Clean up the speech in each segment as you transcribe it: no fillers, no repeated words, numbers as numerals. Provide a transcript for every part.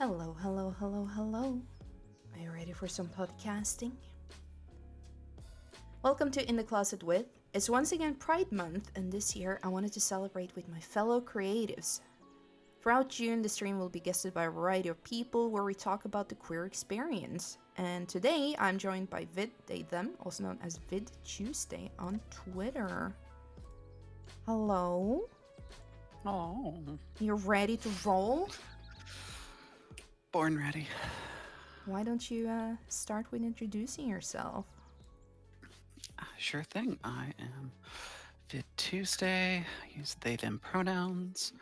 Hello, hello, hello, hello. Are you ready for some podcasting? Welcome to In the Closet with. It's once again Pride Month, and this year I wanted to celebrate with my fellow creatives. Throughout June, the stream will be guested by a variety of people where we talk about the queer experience. And today I'm joined by Vid They Them, also known as Vid Tuesday on Twitter. Hello? Oh, You ready to roll? born ready. Why don't you start with introducing yourself? Sure thing. I am Vid Tuesday. I use they, them pronouns.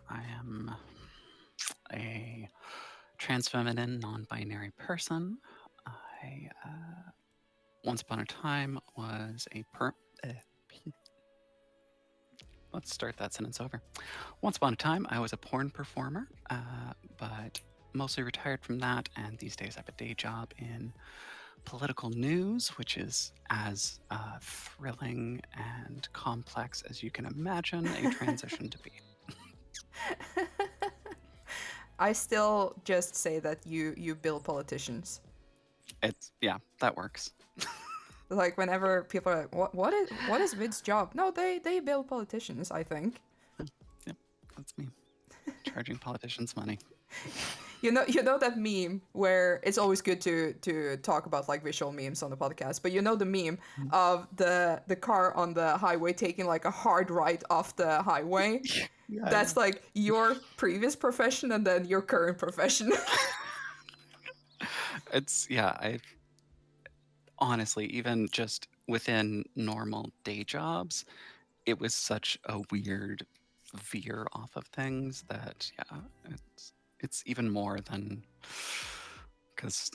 I am a trans feminine, non binary person. I, once upon a time, was a Let's start that sentence over. Once upon a time, I was a porn performer, but mostly retired from that, and these days I have a day job in political news, which is as thrilling and complex as you can imagine a transition to be. I still just say that you bill politicians. Yeah, that works. Like whenever people are like, what is Vid's job? No, they bill politicians, I think. Yep, that's me. Charging politicians money. You know that meme where it's always good to talk about like visual memes on the podcast, but you know the meme of the car on the highway taking like a hard right off the highway? Yeah, That's like your previous profession and then your current profession. I honestly, even just within normal day jobs, it was such a weird veer off of things that, yeah, it's even more than, because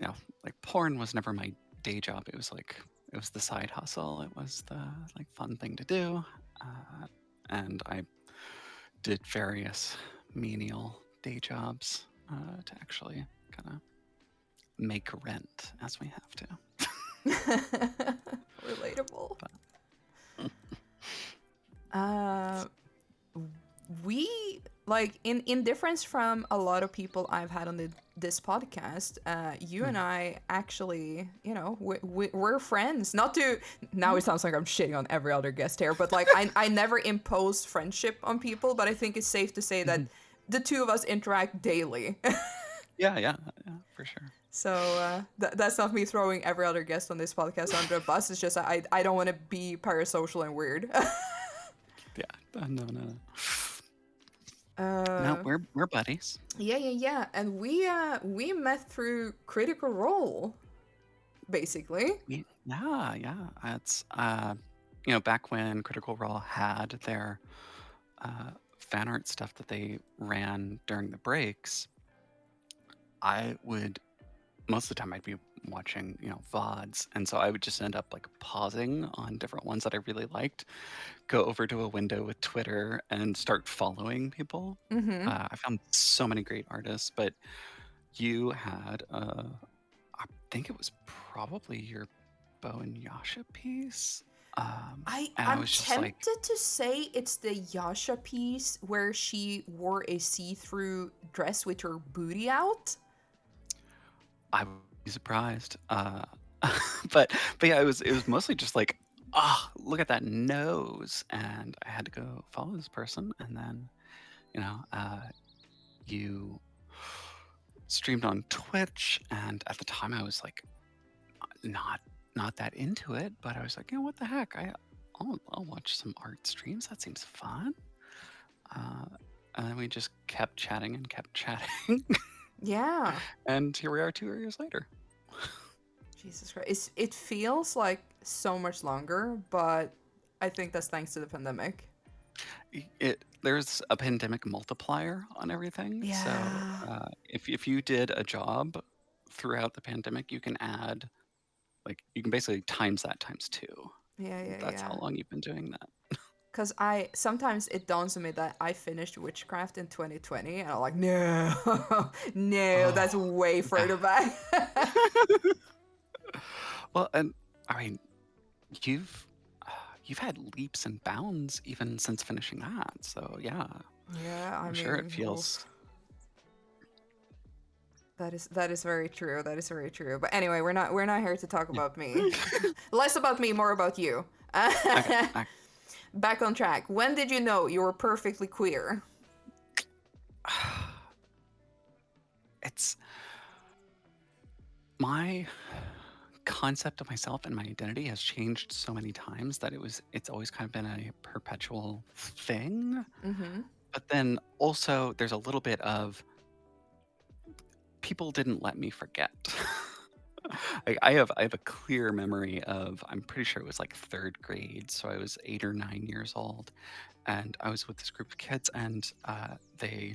like porn was never my day job. It was the side hustle. It was the like fun thing to do, and I did various menial day jobs to actually kind of make rent as we have to. Relatable. But, We like in difference from a lot of people I've had on this podcast, you and I actually, we're friends. Not to now it sounds like I'm shitting on every other guest here, but like I never imposed friendship on people, but I think it's safe to say that the two of us interact daily. yeah, for sure. So that's not me throwing every other guest on this podcast under a bus. It's just I don't want to be parasocial and weird. Yeah, no. No, we're buddies. Yeah. And we met through Critical Role, basically. Yeah. It's back when Critical Role had their fan art stuff that they ran during the breaks, I would most of the time I'd be watching, VODs, and so I would just end up like pausing on different ones that I really liked, go over to a window with Twitter and start following people. Mm-hmm. I found so many great artists, but you had, I think it was probably your Bo and Yasha piece. And I I'm was just like, tempted to say it's the Yasha piece where she wore a see-through dress with her booty out. I would be surprised. But yeah, it was mostly just like, look at that nose, and I had to go follow this person, and then you streamed on Twitch, and at the time I was like, not that into it, but I was like, what the heck? I'll watch some art streams. That seems fun. And then we just kept chatting and kept chatting, Yeah. and here we are 2 years later. Jesus Christ. It feels like so much longer, but I think that's thanks to the pandemic. There's a pandemic multiplier on everything. Yeah. So if you did a job throughout the pandemic, you can add, like, you can basically times that times 2. That's how Yeah. long you've been doing that. Because sometimes it dawns on me that I finished Witchcraft in 2020, and I'm like, no, no, that's Oh, way further back. well, and I mean, you've you've had leaps and bounds even since finishing that. So yeah, Yeah, I I'm sure it mean, feels. oof. That is very true. That is very true. But anyway, we're not here to talk Yeah. about me. Less about me, more about you. Okay. Okay. Back on track. When did you know you were perfectly queer? It's my concept of myself and my identity has changed so many times that it's always kind of been a perpetual thing. Mm-hmm. But then also there's a little bit of people didn't let me forget. I have a clear memory of, I'm pretty sure it was like third grade, so I was 8 or 9 years old, and I was with this group of kids, and they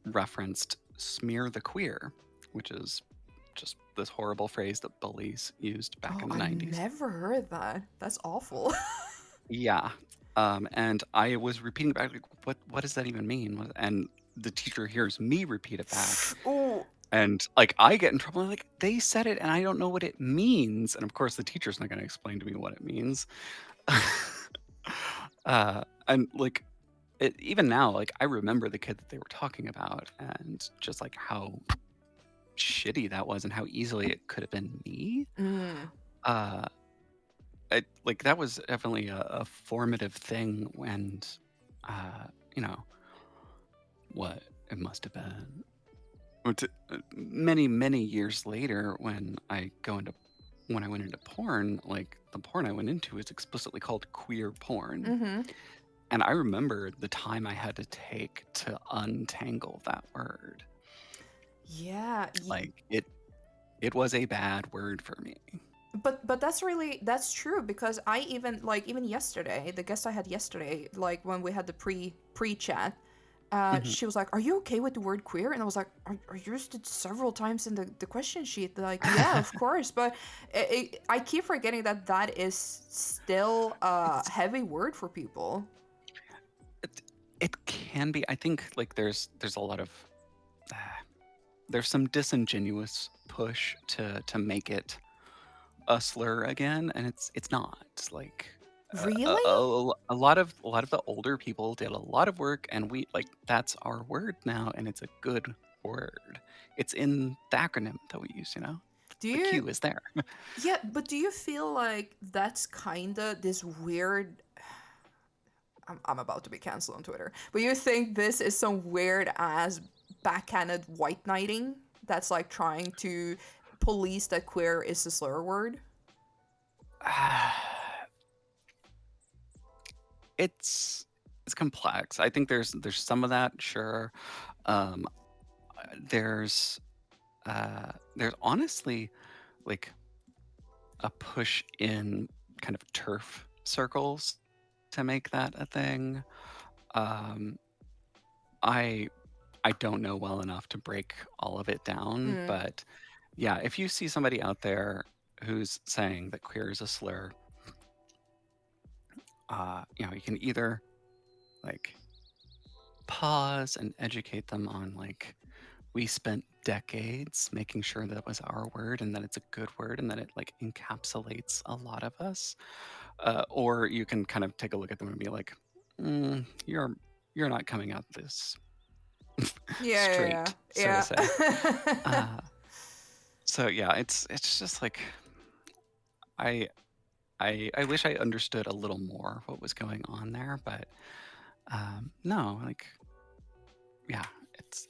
referenced "smear the queer," which is just this horrible phrase that bullies used back Oh, in the I 90s. never heard that. That's awful. Yeah. And I was repeating back, like, what does that even mean? And the teacher hears me repeat it back. Ooh. And like I get in trouble. I'm like, they said it and I don't know what it means. And of course the teacher's not gonna explain to me what it means. And like even now, like I remember the kid that they were talking about and just like how shitty that was and how easily it could have been me. Mm. Uh like that was definitely a formative thing when you know what it must have been. Many many years later when I went into porn, like the porn I went into is explicitly called queer porn. Mm-hmm. And I remember the time I had to take to untangle that word. Yeah. Like it was a bad word for me. But that's true because I even yesterday, the guest I had yesterday, like when we had the pre chat, Mhm. she was like, "Are you okay with the word queer?" And I was like, "Are you used it several times in the question sheet?" They're like, "Yeah, of course." But I keep forgetting that that is still a it's heavy word for people. it, it can be. I think like there's a lot of uh, there's some disingenuous push to make it a slur again, and it's not. Like Really? a lot of the older people did a lot of work, and we like that's our word now, and it's a good word. It's in the acronym that we use. Do The you? Q is there. Yeah, but do you feel like that's kinda this weird? I'm about to be canceled on Twitter. But you think this is some weird ass backhanded white knighting that's like trying to police that queer is a slur word? It's complex. I think there's some of that, sure. Um, there's honestly like a push in kind of turf circles to make that a thing. Um, I I don't know well enough to break all of it down, Mm. but yeah, if you see somebody out there who's saying that queer is a slur, you can either like pause and educate them on like we spent decades making sure that it was our word and that it's a good word and that it like encapsulates a lot of us, or you can kind of take a look at them and be like, you're not coming out this Yeah, straight, so to yeah, say. yeah. uh, so yeah, it's just like I I wish I understood a little more what was going on there, but no, like yeah, it's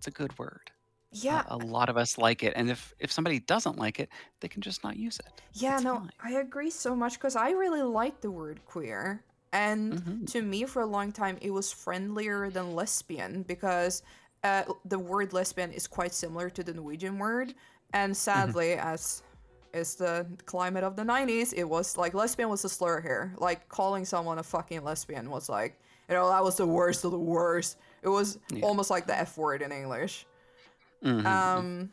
a good word. Yeah, A lot of us like it, and if somebody doesn't like it, they can just not use it. yeah, It's no, fine. I agree so much because I really like the word queer. And Hmm. to me, for a long time, it was friendlier than lesbian because the word lesbian is quite similar to the Norwegian word. And Hmm. sadly, as is the climate of the 90s, it was like lesbian was a slur here. Like calling someone a fucking lesbian was like, that was the worst of the worst. It was Yeah. almost like the F word in English. Hmm. Um,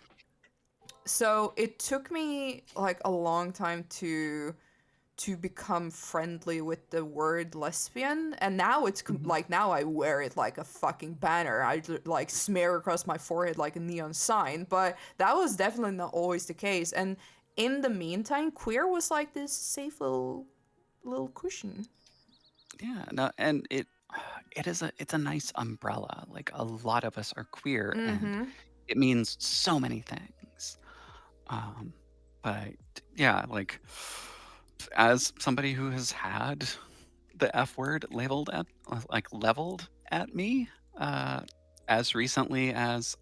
so it took me like a long time to become friendly with the word lesbian, and now it's Hmm. like now I wear it like a fucking banner. I like smear across my forehead like a neon sign, but that was definitely not always the case. And in the meantime, queer was like this safe little cushion. Yeah. No, and it's a nice umbrella. Like a lot of us are queer, and Mm-hmm. it means so many things. Um, but yeah, like as somebody who has had the F word leveled at me, uh, as recently as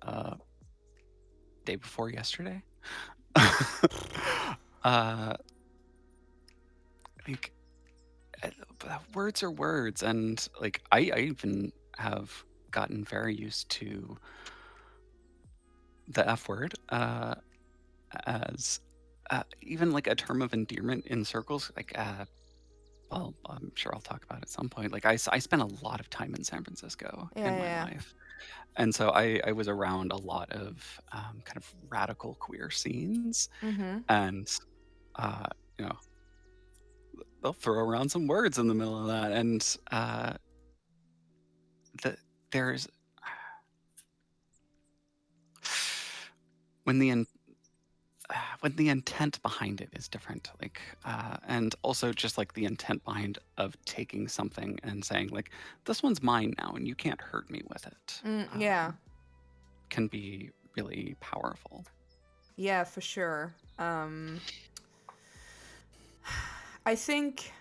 day before yesterday. uh, like words are words, and like I even have gotten very used to the F word as even like a term of endearment in circles. Like, well, I'm sure I'll talk about it at some point. Like, I spent a lot of time in San Francisco in Yeah, my yeah. life, and so I was around a lot of kind of radical queer scenes, Mm-hmm. and uh, you know, they'll throw around some words in the middle of that, and the there's when the when the intent behind it is different, like and also just like the intent behind of taking something and saying like, this one's mine now and you can't hurt me with it, Yeah. can be really powerful. Yeah, for sure. I think,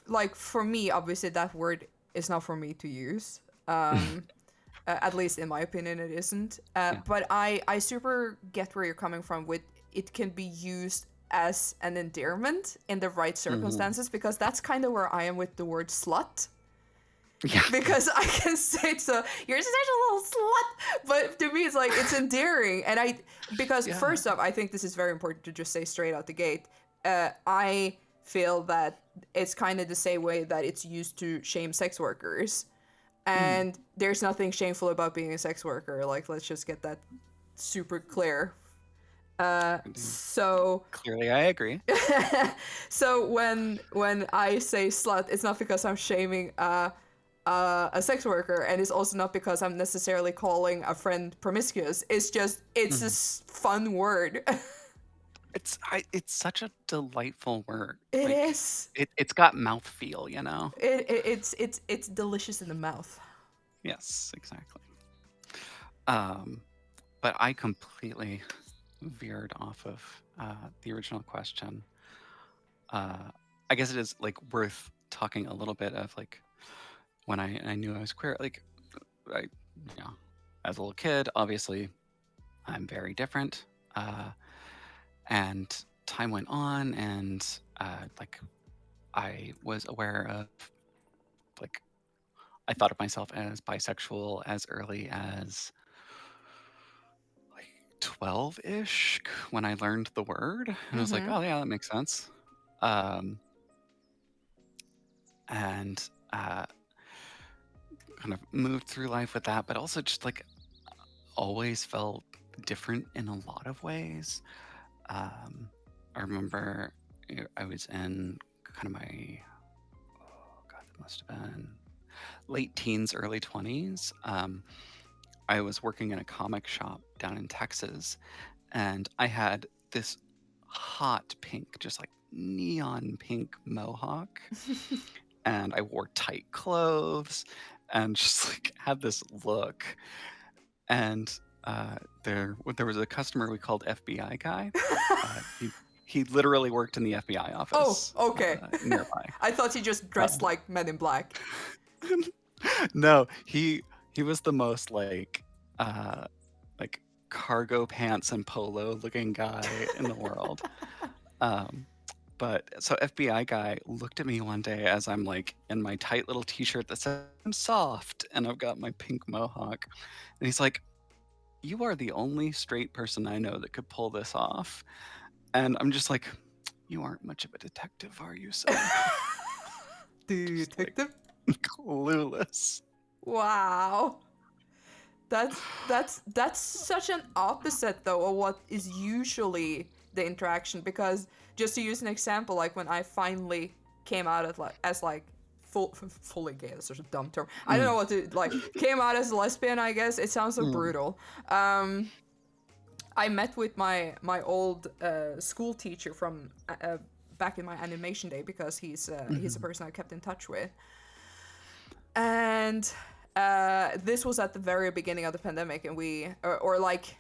like, for me, obviously, that word is not for me to use. At least in my opinion, it isn't. Yeah. But I super get where you're coming from with it can be used as an endearment in the right Hmm. circumstances, because that's kind of where I am with the word slut. Yeah. Because I can say so, you're such a little slut, but to me it's like it's endearing, and because Yeah. first off, I think this is very important to just say straight out the gate. I feel that it's kind of the same way that it's used to shame sex workers, Mm. and there's nothing shameful about being a sex worker. Like, let's just get that super clear. So Clearly, I agree. so when I say slut, it's not because I'm shaming a sex worker, and it's also not because I'm necessarily calling a friend promiscuous. It's just it's a Mhm. fun word. It's such a delightful word. It Like is. it's got mouthfeel, you know. It's delicious in the mouth. Yes, exactly. Um, but I completely veered off of the original question. I guess it is like worth talking a little bit of like when I knew I was queer. Like I, you know, as a little kid, obviously I'm very different, and time went on, and like I was aware of like I thought of myself as bisexual as early as like 12-ish when I learned the word, and I was like, Mm-hmm. oh yeah, that makes sense. Um, and kind of moved through life with that, but also just like always felt different in a lot of ways. Um, I remember I was in kind of my, oh God, that must have been late teens, early 20s. I was working in a comic shop down in Texas, and I had this hot pink, just like neon pink mohawk, and I wore tight clothes and just like had this look. And there was a customer we called FBI guy. He literally worked in the FBI Oh, office okay. nearby. I thought he just dressed like Men in Black. No, he was the most uh, like cargo pants and polo looking guy in the world. Um, but so FBI guy looked at me one day as I'm like in my tight little t-shirt that says I'm soft and I've got my pink mohawk, and he's like, "You are the only straight person I know that could pull this off." And I'm just like, "You aren't much of a detective, are you, sir?" Just like Detective. clueless. Wow. That's such an opposite though of what is usually the interaction, because just to use an example, like when I finally came out as like fully gay, that's such a dumb term. I don't know Mm, what to like, came out as a lesbian, I guess. It sounds so mm, brutal. I met with my old school teacher from back in my animation day, because he's a mhm, person I kept in touch with, and this was at the very beginning of the pandemic, and or like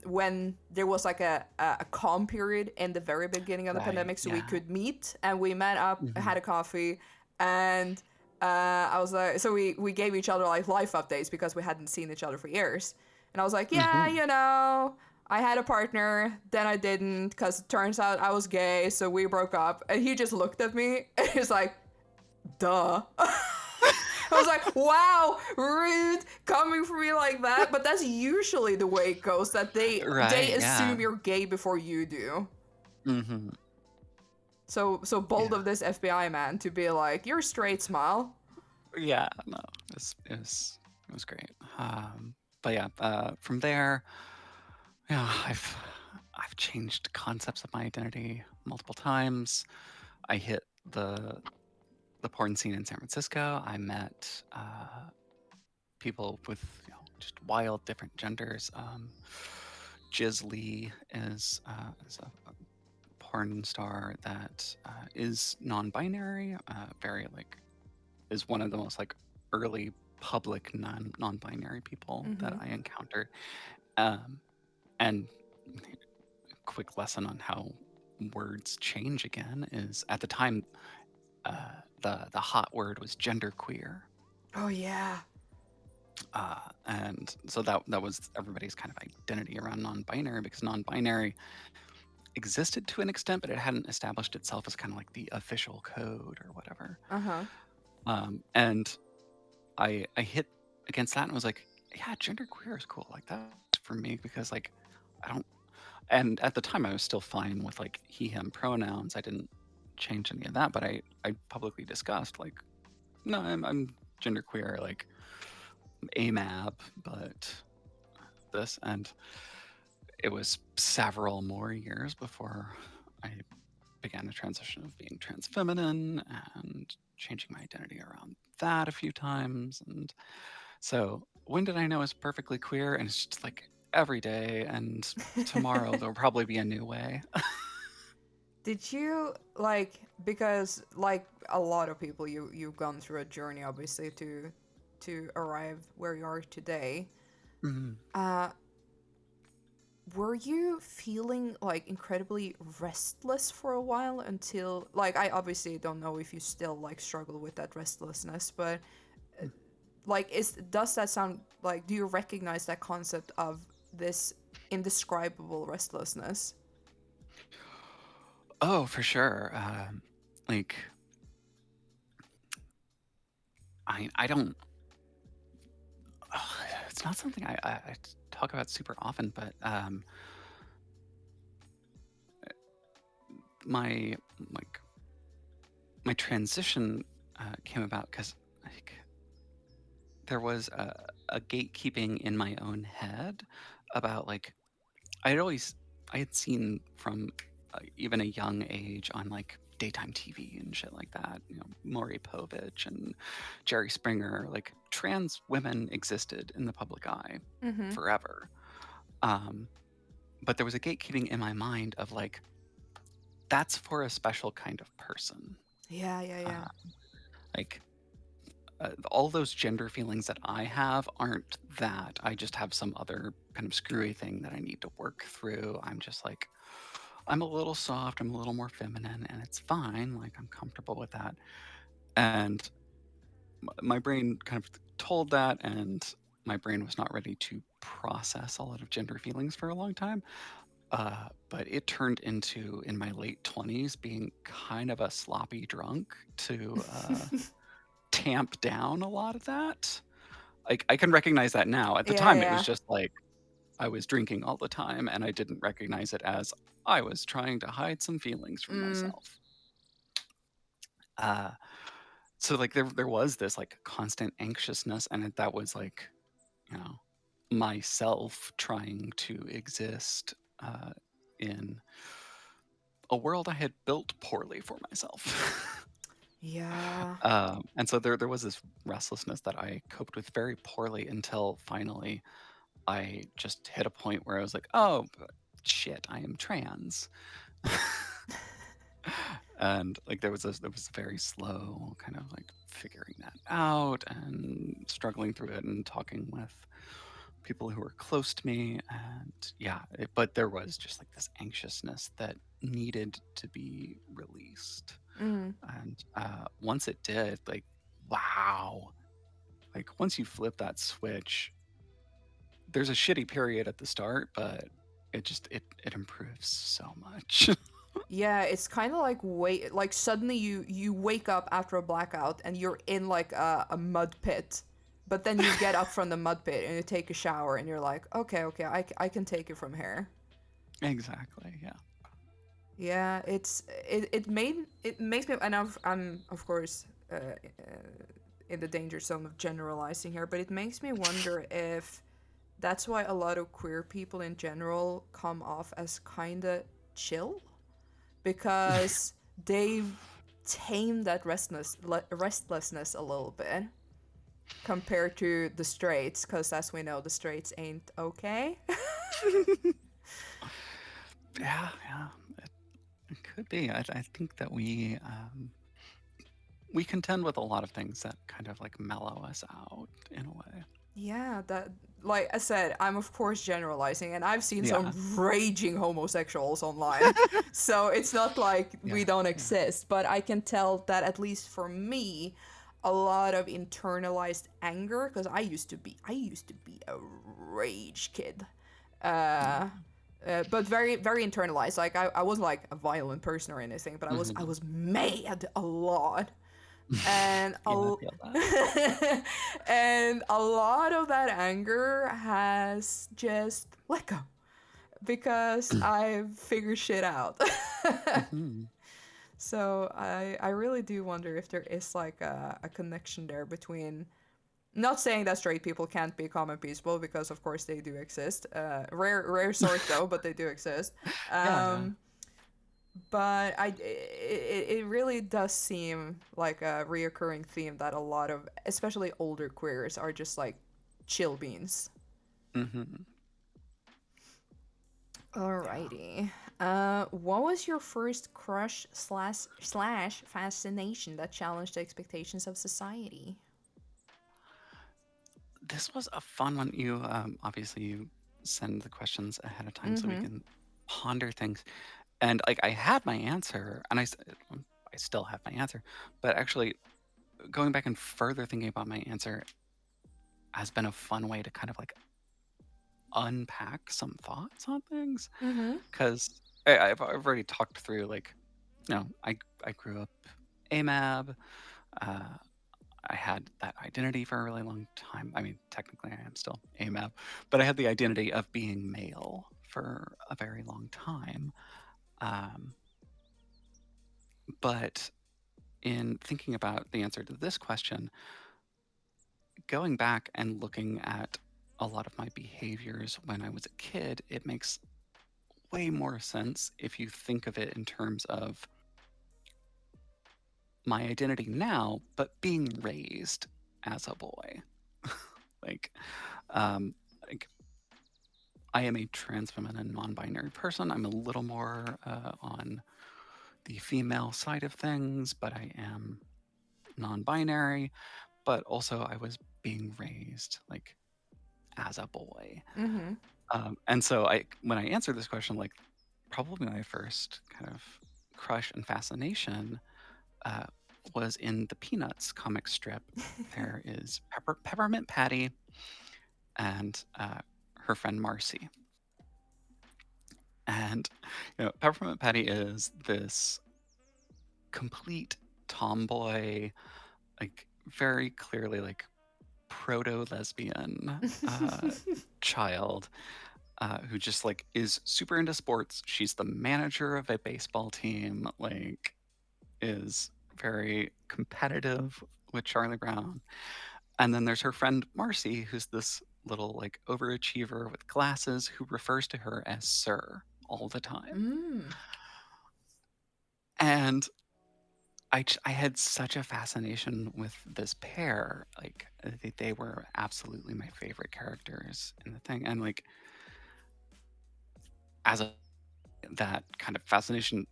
when there was like a calm period in the very beginning of the Right. pandemic, so we Yeah. could meet, and we met up, Hmm. had a coffee, and I was like, so we gave each other like life updates because we hadn't seen each other for years, and I was like, yeah, Hmm. you know, I had a partner, then I didn't, because it turns out I was gay, so we broke up, and he just looked at me and he's like, duh. I was like, wow, rude, coming for me like that. But that's usually the way it goes. That they Right. Yeah. assume you're gay before you do. Hmm. So bold Yeah. of this FBI man to be like, you're straight, smile. Yeah. No, it was great. But yeah, from there, yeah, I've changed concepts of my identity multiple times. I hit the porn scene in San Francisco. I met people with just wild different genders. Jiz Lee is a porn star that is non-binary. Very like is one of the most like early public non-binary people that Mm-hmm. I encountered. Um, and quick lesson on how words change again is at the time the hot word was genderqueer. Oh yeah. And so that was everybody's kind of identity around non-binary, because non-binary existed to an extent, but it hadn't established itself as kind of like the official code or whatever. Uh huh. And I hit against that and was like, yeah, genderqueer is cool. Like that's for me, because like I don't. And at the time, I was still fine with like he/him pronouns. I didn't change any of that, but I publicly discussed like, no, I'm genderqueer, like AMAB, but this. And it was several more years before I began a transition of being trans feminine and changing my identity around that a few times. And so when did I know I was perfectly queer? And it's just like every day, and tomorrow there'll probably be a new way. Did you like, because like a lot of people, you've gone through a journey obviously to arrive where you are today. Mhm. Uh, were you feeling like incredibly restless for a while until, like, I obviously don't know if you still like struggle with that restlessness, but like, is does that sound like, do you recognize that concept of this indescribable restlessness? Oh, for sure. Like I don't. It's not something I talk about super often, but my like my transition came about because like there was a gatekeeping in my own head about like I had seen from even a young age on like daytime TV and shit like that, Maury Povich and Jerry Springer, like trans women existed in the public eye Mm-hmm. forever. Um, but there was a gatekeeping in my mind of like, that's for a special kind of person. Yeah, yeah, yeah. Uh, like, all those gender feelings that I have aren't that. I just have some other kind of screwy thing that I need to work through. I'm just like, I'm a little soft, I'm a little more feminine, and it's fine. Like, I'm comfortable with that. And my brain kind of told that, and my brain was not ready to process a lot of gender feelings for a long time. But it turned into, in my late 20s, being kind of a sloppy drunk to tamp down a lot of that. Like, I can recognize that now. At the Yeah, time, it was yeah. just like I was drinking all the time, and I didn't recognize it as I was trying to hide some feelings from Mm, myself. Uh, so like there was this like constant anxiousness, and that was like, you know, myself trying to exist in a world I had built poorly for myself. yeah. And so there was this restlessness that I coped with very poorly until finally I just hit a point where I was like, oh, shit, I am trans. And like there was very slow kind of like figuring that out and struggling through it and talking with people who were close to me, and yeah, but there was just like this anxiousness that needed to be released. Mm. And once it did, like, wow, like once you flip that switch, there's a shitty period at the start, but it improves so much. Yeah, it's kind of like like suddenly you wake up after a blackout and you're in like a mud pit, but then you get up from the mud pit and you take a shower and you're like, okay, okay, I can take it from here. Exactly, yeah. Yeah, it makes me, and I'm of course in the danger zone of generalizing here, but it makes me wonder if that's why a lot of queer people in general come off as kind of chill, because they've tamed that restlessness a little bit compared to the straights, because as we know, the straights ain't okay. Yeah, yeah, it could be. I think that we contend with a lot of things that kind of like mellow us out in a way. Yeah, that, like I said, I'm of course generalizing, and I've seen some Yeah, raging homosexuals online. So it's not like yeah, we don't yeah. exist, but I can tell that at least for me, a lot of internalized anger, because I used to be a rage kid. Uh but very very internalized. Like I wasn't like a violent person or anything, but I Hmm. was mad a lot, and Yeah, I feel that. and a lot of that anger has just let go because I figured shit out. Hmm. So I really do wonder if there is like a connection there between, not saying that straight people can't be calm and peaceful, because of course they do exist, rare sort though, but they do exist. Yeah, yeah. um but it really does seem like a reoccurring theme that a lot of, especially older queers, are just like chill beans. Hmm. Yeah. Alrighty. What was your first crush slash fascination that challenged the expectations of society? This was a fun one. You obviously you send the questions ahead of time so we Mm-hmm. can ponder things. And like I had my answer, and I still have my answer, but actually going back and further thinking about my answer has been a fun way to kind of like unpack some thoughts on things. Mm-hmm. Because I've already talked through like, I grew up AMAB. Uh, I had that identity for a really long time. I mean, technically, I am still AMAB, but I had the identity of being male for a very long time. Um, but in thinking about the answer to this question, going back and looking at a lot of my behaviors when I was a kid, it makes way more sense if you think of it in terms of my identity now, but being raised as a boy. like, um, like I am a trans woman and non-binary person. I'm a little more on the female side of things, but I am non-binary. But also, I was being raised like as a boy, Mm-hmm. and so when I answer this question, like probably my first kind of crush and fascination uh, was in the Peanuts comic strip. There is Peppermint Patty and her friend Marcy. And Peppermint Patty is this complete tomboy, like very clearly like proto lesbian child who just like is super into sports. She's the manager of a baseball team, like is very competitive with Charlie Brown. And then there's her friend Marcy, who's this little like overachiever with glasses who refers to her as Sir all the time. Mm. And I had such a fascination with this pair. Like they were absolutely my favorite characters in the thing. And like as a that kind of fascination,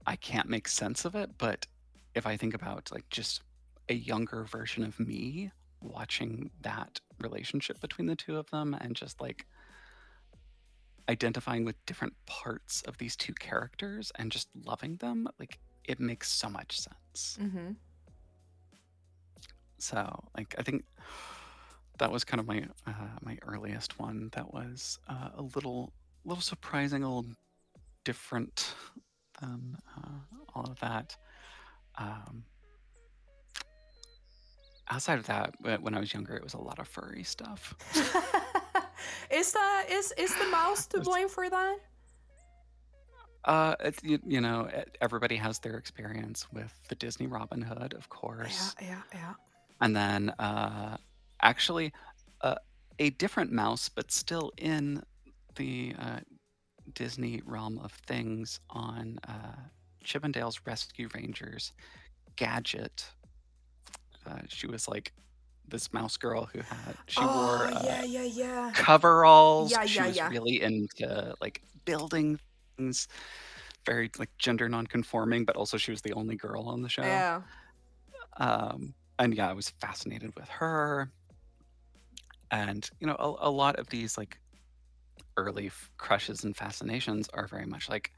I can't make sense of it. But if I think about like just a younger version of me, watching that relationship between the two of them and just like identifying with different parts of these two characters and just loving them, like it makes so much sense. Mm-hmm. So like I think that was kind of my my earliest one. That was a little surprising, a little different than all of that. Um, Outside of that, when I was younger, it was a lot of furry stuff. Is the mouse to blame for that? You know, everybody has their experience with the Disney Robin Hood, of Yeah, course, yeah, yeah. and then actually uh, a different mouse, but still in the Disney realm of things on Chippendale's Rescue Rangers. Gadget. She was like this mouse girl who she Oh, wore yeah, yeah, yeah. coveralls. Yeah, She yeah, was yeah. really into like building things, very like gender non-conforming, but also she was the only girl on the show. Yeah. And yeah, I was fascinated with her. And you know, a lot of these like early crushes and fascinations are very much like,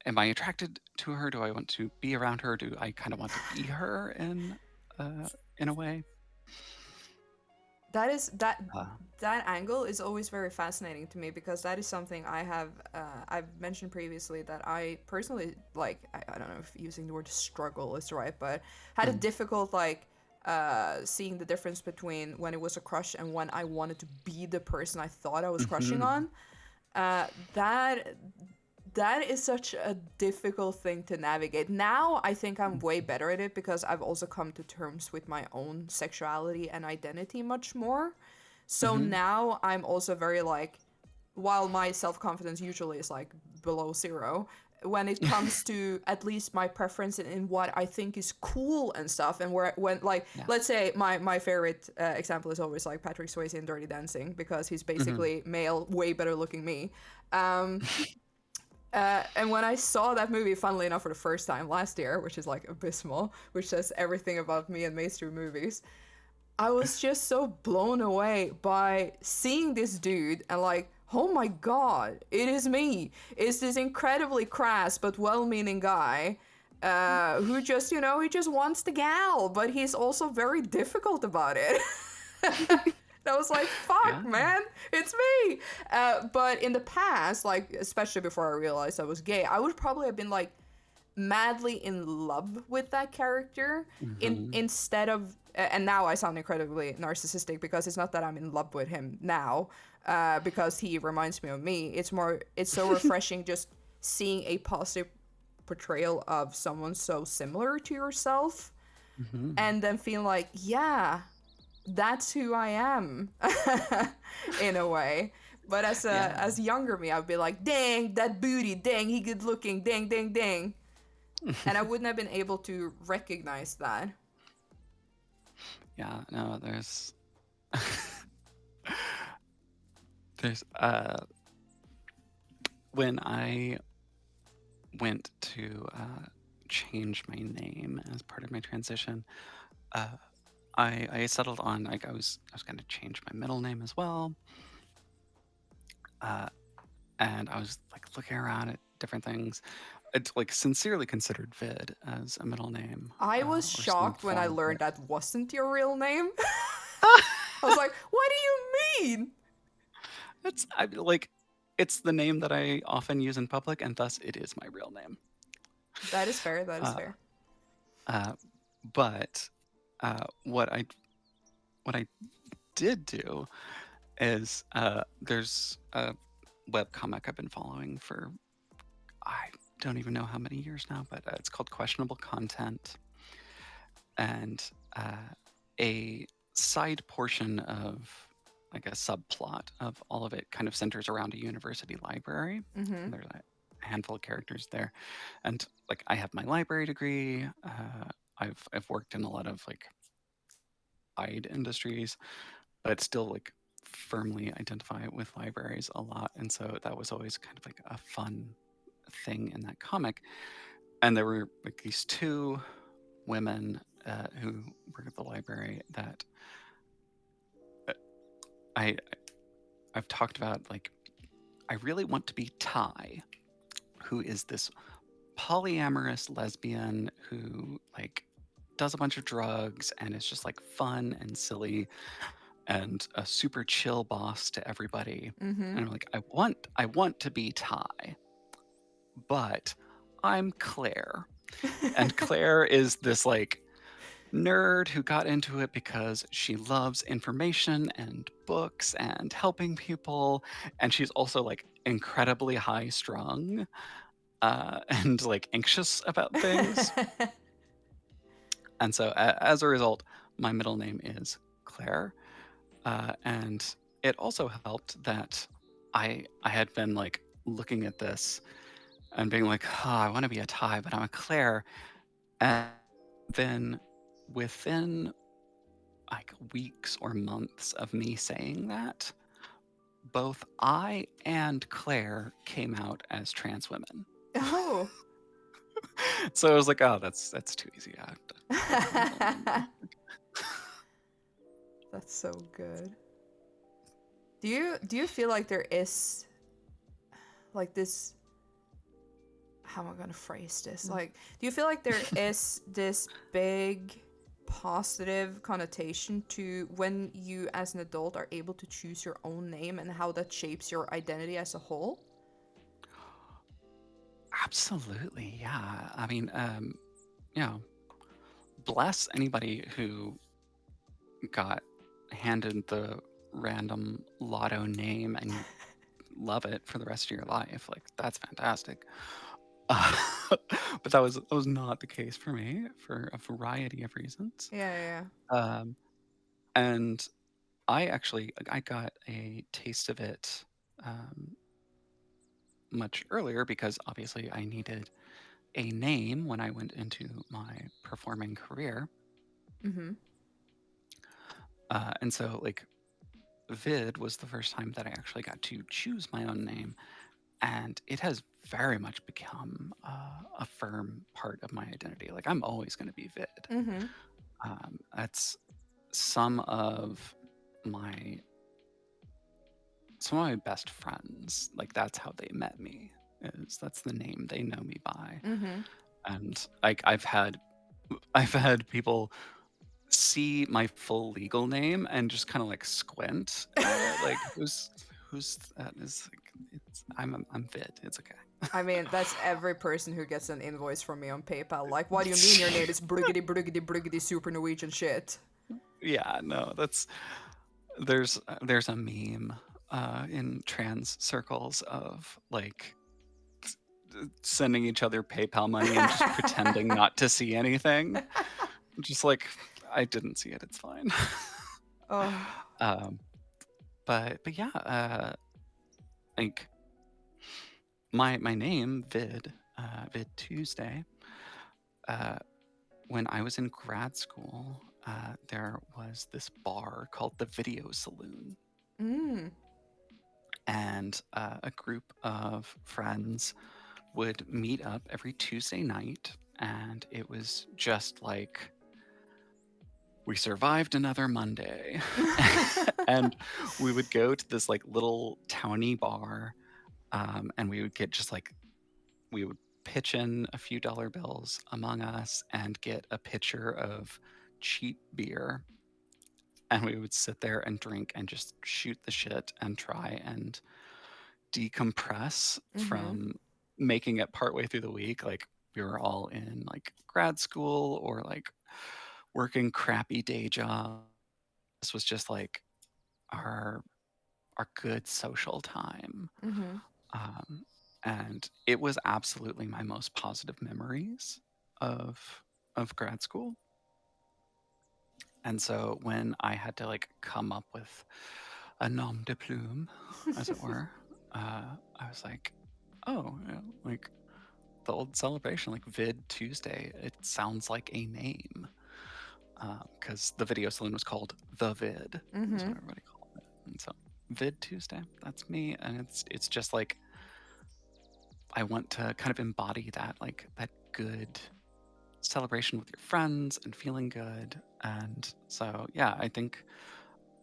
am I attracted to her? Do I want to be around her? Do I kind of want to be her in a way? That is Uh, that angle is always very fascinating to me because that is something I've mentioned previously that I personally like. I don't know if using the word struggle is right, but had a mm, difficult like seeing the difference between when it was a crush and when I wanted to be the person I thought I was crushing mhm, on. That is such a difficult thing to navigate. Now I think I'm way better at it because I've also come to terms with my own sexuality and identity much more. So mhm, now I'm also very like, while my self confidence usually is like below zero, when it comes to at least my preference in what I think is cool and stuff, and where when like yeah, let's say my favorite example is always like Patrick Swayze in Dirty Dancing because he's mhm, basically male, way better looking me. Um, and when I saw that movie, funnily enough, for the first time last year, which is like abysmal, which says everything about me and mainstream movies, I was just so blown away by seeing this dude and like, oh my god, it is me. It's this incredibly crass but well-meaning guy who just, he just wants the gal, but he's also very difficult about it. I was like, fuck, yeah, man, it's me. But in the past, like, especially before I realized I was gay, I would probably have been like madly in love with that character mhm, instead of and now I sound incredibly narcissistic because it's not that I'm in love with him now because he reminds me of me. It's so refreshing just seeing a positive portrayal of someone so similar to yourself mhm, and then feeling like, yeah, that's who I am in a way. But yeah, as younger me, I'd be like, dang, that booty, dang, he good looking, dang, dang, dang. And I wouldn't have been able to recognize that. yeah. No, there's when I went to change my name as part of my transition, uh, I settled on like I was going to change my middle name as well, uh, and I was like looking around at different things. It's like sincerely considered Vid as a middle name I was or some shocked when I form of learned it. that wasn't your real name. I was like, what do you mean? Like it's the name that I often use in public, and thus it is my real name. That is fair. That is Uh, fair. uh, but what I did do is there's a web comic I've been following for I don't even know how many years now, but it's called Questionable Content, and a side portion of like a subplot of all of it kind of centers around a university library. Mm-hmm. And there's a handful of characters there, and like I have my library degree. I've worked in a lot of like side industries, but still like firmly identify with libraries a lot, and so that was always kind of like a fun thing in that comic. And there were like these two women who work at the library that I I've talked about, like, I really want to be Ty, who is this polyamorous lesbian who like does a bunch of drugs and is just like fun and silly and a super chill boss to everybody. Mm-hmm. And I'm like, I want to be Ty, but I'm Claire. And Claire is this like nerd who got into it because she loves information and books and helping people. And she's also like incredibly high strung and like anxious about things. And so as a result, my middle name is Claire. And it also helped that I had been like looking at this and being like, oh, I want to be a Thai, but I'm a Claire. And then within like weeks or months of me saying that, both I and Claire came out as trans women. Oh. So I was like, oh, that's too easy. That's my middle name. That's so good. Do you feel like there is like this, how am I gonna phrase this? Like, do you feel like there is this big positive connotation to when you as an adult are able to choose your own name and how that shapes your identity as a whole? Absolutely, yeah. I mean, you know, bless anybody who got handed the random lotto name and you love it for the rest of your life. Like that's fantastic. Uh, but that was not the case for me for a variety of reasons. Yeah, yeah, Um, and I got a taste of it um, much earlier because obviously I needed a name when I went into my performing career. yeah. Mm-hmm. And so, like, Vid was the first time that I actually got to choose my own name. And it has very much become a firm part of my identity. Like, I'm always going to be Vid. Mm-hmm. That's some of my some of my best friends. Like, that's how they met me. Is that's the name they know me by. Mm-hmm. And like I've had people see my full legal name and just kind of like squint at it, like who's that? Is like I'm Vid. It's okay. I mean, that's every person who gets an invoice from me on PayPal. Like, what do you mean your name is Bruggedy Bruggedy Bruggedy Super Norwegian shit? Yeah, no, there's a meme in trans circles of like sending each other PayPal money and just pretending not to see anything. Just like I didn't see it. It's fine. Oh. um, but yeah, like my name Vid Vid Tuesday. Uh, when I was in grad school, there was this bar called the Video Saloon, Mm. and a group of friends would meet up every Tuesday night, and it was just like we survived another Monday, and we would go to this like little towny bar, and we would get just like we would pitch in a few dollar bills among us and get a pitcher of cheap beer, and we would sit there and drink and just shoot the shit and try and decompress Mm-hmm. from making it partway through the week. Like we were all in like grad school or like working crappy day jobs. This was just like our our good social time. Mm-hmm. Um, and it was absolutely my most positive memories of of grad school. And so when I had to like come up with a nom de plume, as it were, I was like, oh, yeah, like the old celebration, like Vid Tuesday, it sounds like a name. Because the video saloon was called The Vid, is Mm-hmm. what everybody called it. And so Vid Tuesday, that's me. And it's just like I want to kind of embody that, like that good celebration with your friends and feeling good. And so, yeah, I think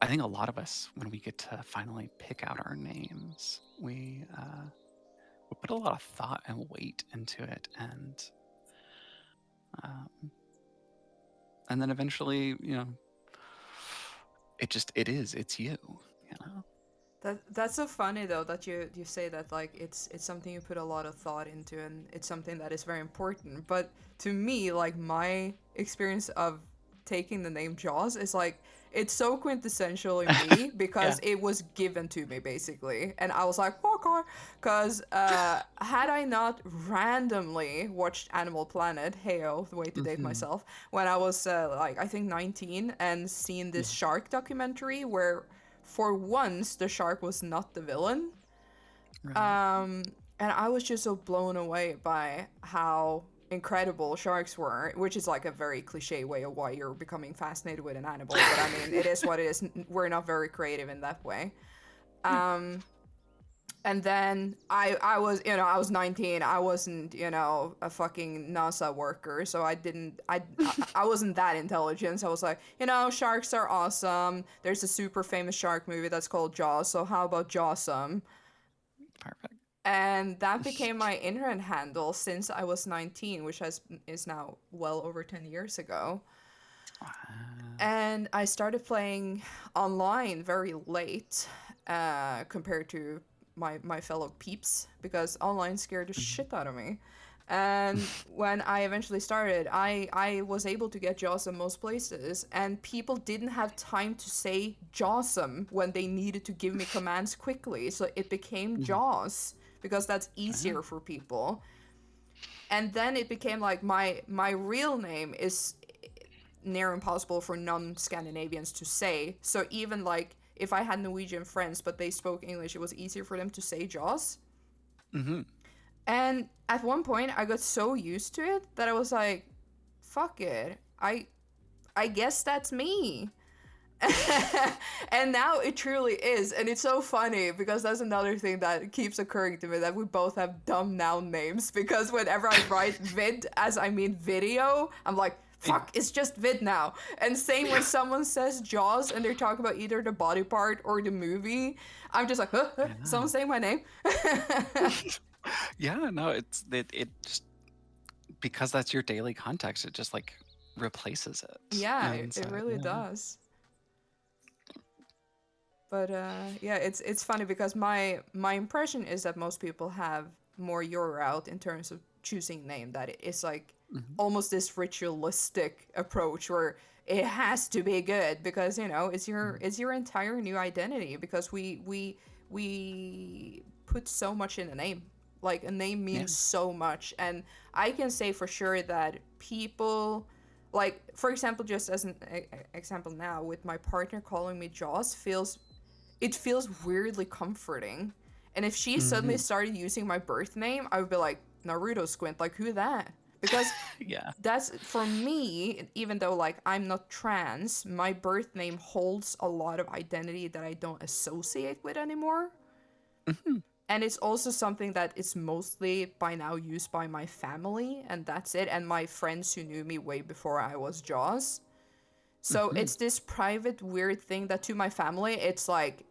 a lot of us, when we get to finally pick out our names, we put a lot of thought and weight into it, um, and then eventually, it's you, you know. That's so funny though that you say that like it's something you put a lot of thought into and it's something that is very important. But to me, like my experience of taking the name Jaws is like it's so quintessential in me Yeah. because it was given to me basically, and I was like, okay, because had I not randomly watched Animal Planet, heyo, the way to date Hmm. myself, when I was like I think 19 and seen this Yeah. shark documentary where for once the shark was not the villain. Right. And I was just so blown away by how incredible sharks were, which is like a very cliche way of why you're becoming fascinated with an animal, but I mean it is what it is. We're not very creative in that way. Yeah. And then I was, I was 19. I wasn't, a fucking NASA worker, so I wasn't that intelligent. So I was like, sharks are awesome. There's a super famous shark movie that's called Jaws, so how about Jawsome? Perfect. And that became my internet handle since I was 19, which is now well over 10 years ago. Wow. And I started playing online very late compared to my fellow peeps because online scared the Mhm. shit out of me. And when I eventually started, I was able to get Jawsome most places, and people didn't have time to say Jawsome when they needed to give me commands quickly. So it became Mhm. Jaws because that's Yeah. easier for people. And then it became like my real name is near impossible for non-Scandinavians to say. So even like if I had Norwegian friends but they spoke English, it was easier for them to say Jaws. Hmm. And at one point, I got so used to it that I was like, "Fuck it, I guess that's me." And now it truly is, and it's so funny because that's another thing that keeps occurring to me that we both have dumb noun names. Because whenever I write vid as I mean video, I'm like, Yeah. fuck, it's just vid now. And same when someone says Jaws and they're talking about either the body part or the movie, I'm just like, huh, Yeah. someone saying my name. Yeah. No, it just because that's your daily context, it just like replaces it. Yeah, And it so, really yeah. does. But yeah, it's funny because my impression is that most people have more your route in terms of choosing name. That it's like Hmm. almost this ritualistic approach where it has to be good because Hmm. it's your entire new identity because we put so much in a name. Like a name Yeah. means so much, and I can say for sure that people like for example just as an example now with my partner calling me Jaws feels weirdly comforting. And if she suddenly Hmm. started using my birth name, I would be like, Naruto Squint, like who that? Because Yeah. that's for me, even though like I'm not trans, my birth name holds a lot of identity that I don't associate with anymore. Hmm. And it's also something that is mostly by now used by my family, and that's it, and my friends who knew me way before I was Jaws. So Hmm. it's this private weird thing that to my family, it's like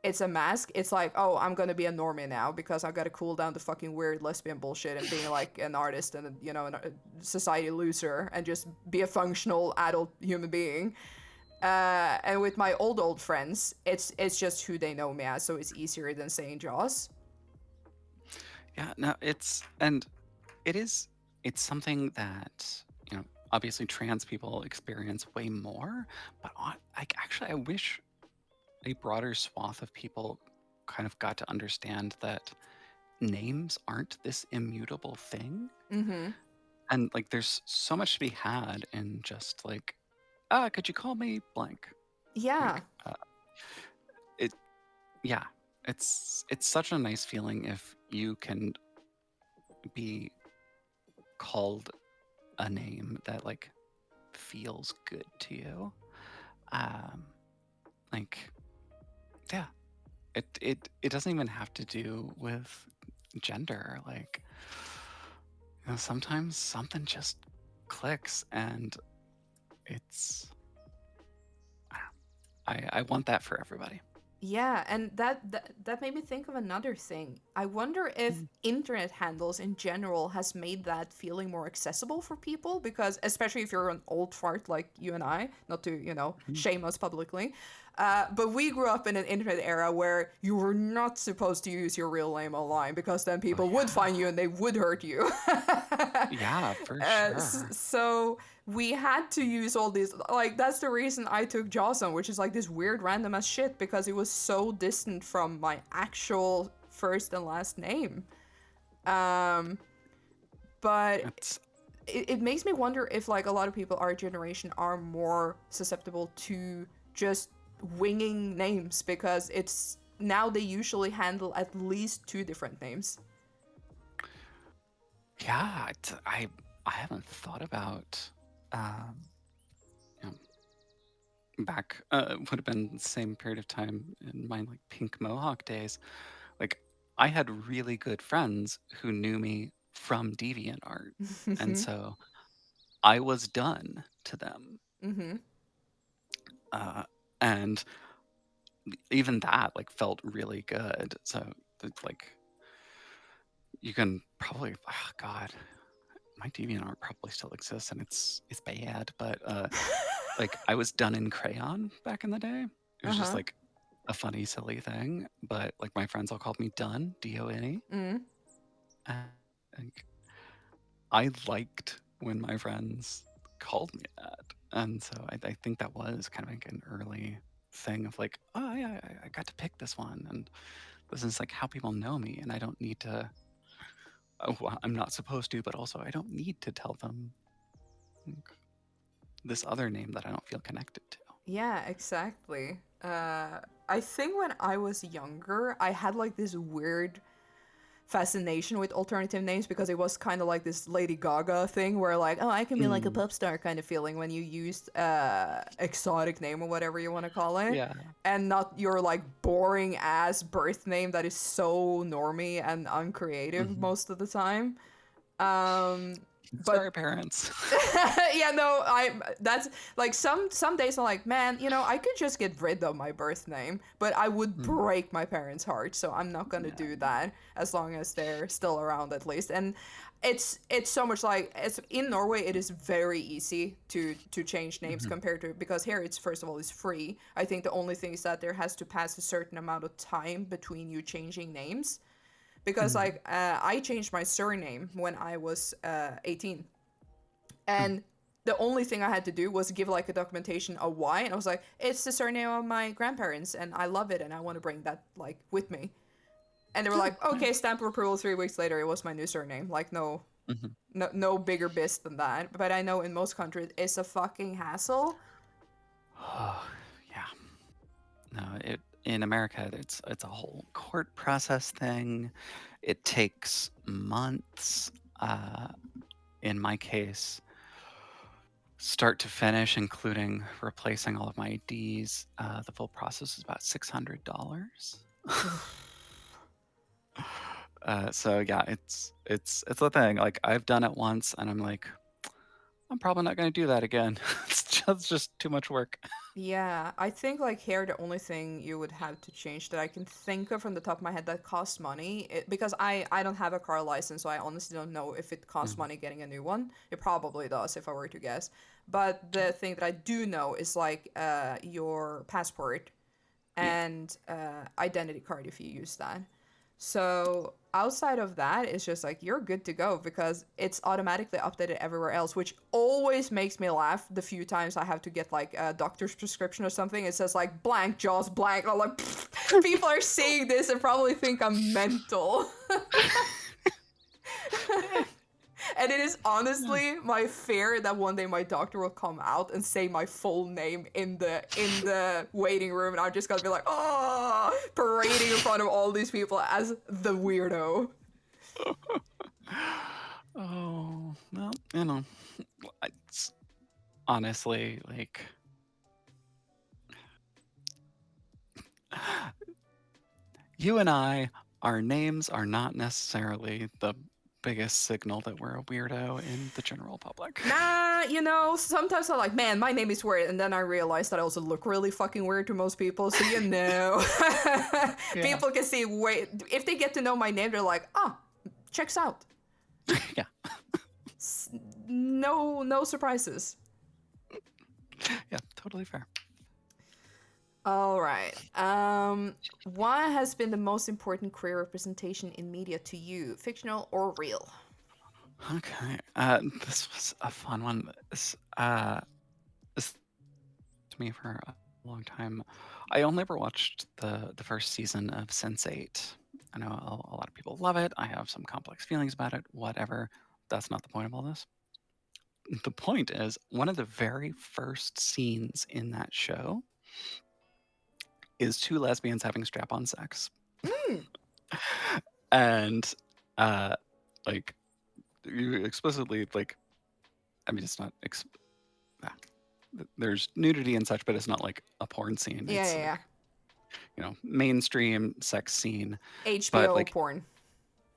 it's a mask. It's like, oh, I'm gonna be a normie now because I gotta cool down the fucking weird lesbian bullshit and being like an artist and a society loser and just be a functional adult human being. And with my old friends, it's just who they know me as, so it's easier than saying Jaws. Yeah. No, and it is, it's something that, obviously trans people experience way more, but like actually, I wish a broader swath of people kind of got to understand that names aren't this immutable thing. Mm-hmm. And like, there's so much to be had in just like, could you call me blank? Yeah. Like, it, yeah, it's such a nice feeling if you can be called a name that like feels good to you. Um, like, yeah, it doesn't even have to do with gender. Like, sometimes something just clicks, and it's I want that for everybody. Yeah, and that made me think of another thing. I wonder if Mm. internet handles in general has made that feeling more accessible for people, because especially if you're an old fart like you and I, not to, Mhm. shame us publicly, but we grew up in an internet era where you were not supposed to use your real name online because then Oh people would yeah, find you and they would hurt you. yeah, for sure. So we had to use all these, like, that's the reason I took Jocelyn, which is like this weird random as shit, because it was so distant from my actual first and last name. um but It's it makes me wonder if like a lot of people our generation are more susceptible to just winging names, because it's now they usually handle at least two different names. yeah. I haven't thought about um, you back would have been the same period of time in my like pink mohawk days. Like I had really good friends who knew me from DeviantArt, and so I was done to them. Mm-hmm. Uh, and even that like felt really good. So like you can probably, oh God, my DeviantArt probably still exists and it's bad, but like I was done in crayon back in the day. It was just Uh-huh. like a funny, silly thing, but like my friends all called me Done, Done. Mm. And like, I liked when my friends called me that. And so I think that was kind of like an early thing of like, oh yeah, I got to pick this one. And this is like how people know me. And I don't need to, oh, well, I'm not supposed to, but also I don't need to tell them like, this other name that I don't feel connected to. Yeah, exactly. I think when I was younger, I had like this weird fascination with alternative names, because it was kind of like this Lady Gaga thing where like, oh, I can be like a Mm, pop star kind of feeling when you used exotic name or whatever you want to call it, yeah. and not your like boring ass birth name that is so normy and uncreative Hmm. most of the time. Um, but Sorry, parents. yeah, no, I that's like some days I'm like, man, I could just get rid of my birth name, but I would Mm, break my parents' heart, so I'm not gonna yeah. do that as long as they're still around at least. And it's so much like it's in Norway it is very easy to change names Hmm. compared to, because here it's first of all it's free. I think the only thing is that there has to pass a certain amount of time between you changing names, because Hmm. like I changed my surname when I was 18, Hmm. and the only thing I had to do was give like a documentation of why, and I was like, it's the surname of my grandparents, and I love it, and I want to bring that like with me. And they were Oh, like, okay, nice. stamp of approval. 3 weeks later, it was my new surname. Like, no, Hmm. no bigger biz than that. But I know in most countries it's a fucking hassle. Oh, yeah. No, it in America it's a whole court process thing. It takes months. Uh, in my case, start to finish, including replacing all of my IDs, the full process is about $600. So yeah, it's a thing. Like I've done it once, and I'm like, I'm probably not going to do that again. It's just too much work. Yeah, I think like here the only thing you would have to change that I can think of from the top of my head that costs money, because I don't have a car license, so I honestly don't know if it costs Mm, money getting a new one. It probably does if I were to guess. But the thing that I do know is like your passport yeah. and identity card if you use that. So outside of that, it's just like you're good to go because it's automatically updated everywhere else, which always makes me laugh. The few times I have to get like a doctor's prescription or something, it says like blank jaws blank. I'm like, people are seeing this and probably think I'm mental. Eh, And it is yeah. honestly my fear that one day my doctor will come out and say my full name in the waiting room, and I'm just gonna be like, oh, parading in front of all these people as the weirdo. Oh, well, it's honestly like you and I, our names are not necessarily the biggest signal that we're a weirdo in the general public. Nah, you know, sometimes I'm like, man, my name is weird, and then I realize that I also look really fucking weird to most people, so you know. Yeah. People can see, wait, if they get to know my name, they're like, oh, checks out. Yeah. No surprises. Yeah, totally fair. All right. What has been the most important queer representation in media to you, fictional or real? Okay. This was a fun one. This to me for a long time. I only ever watched the first season of Sense8. I know a lot of people love it. I have some complex feelings about it. Whatever. That's not the point of all this. The point is, one of the very first scenes in that show is two lesbians having strap-on sex, Mm. and uh, like you explicitly like. I mean, it's not. Ah, there's nudity and such, but it's not like a porn scene. Yeah, It's yeah, yeah. like mainstream sex scene, but HBO like porn.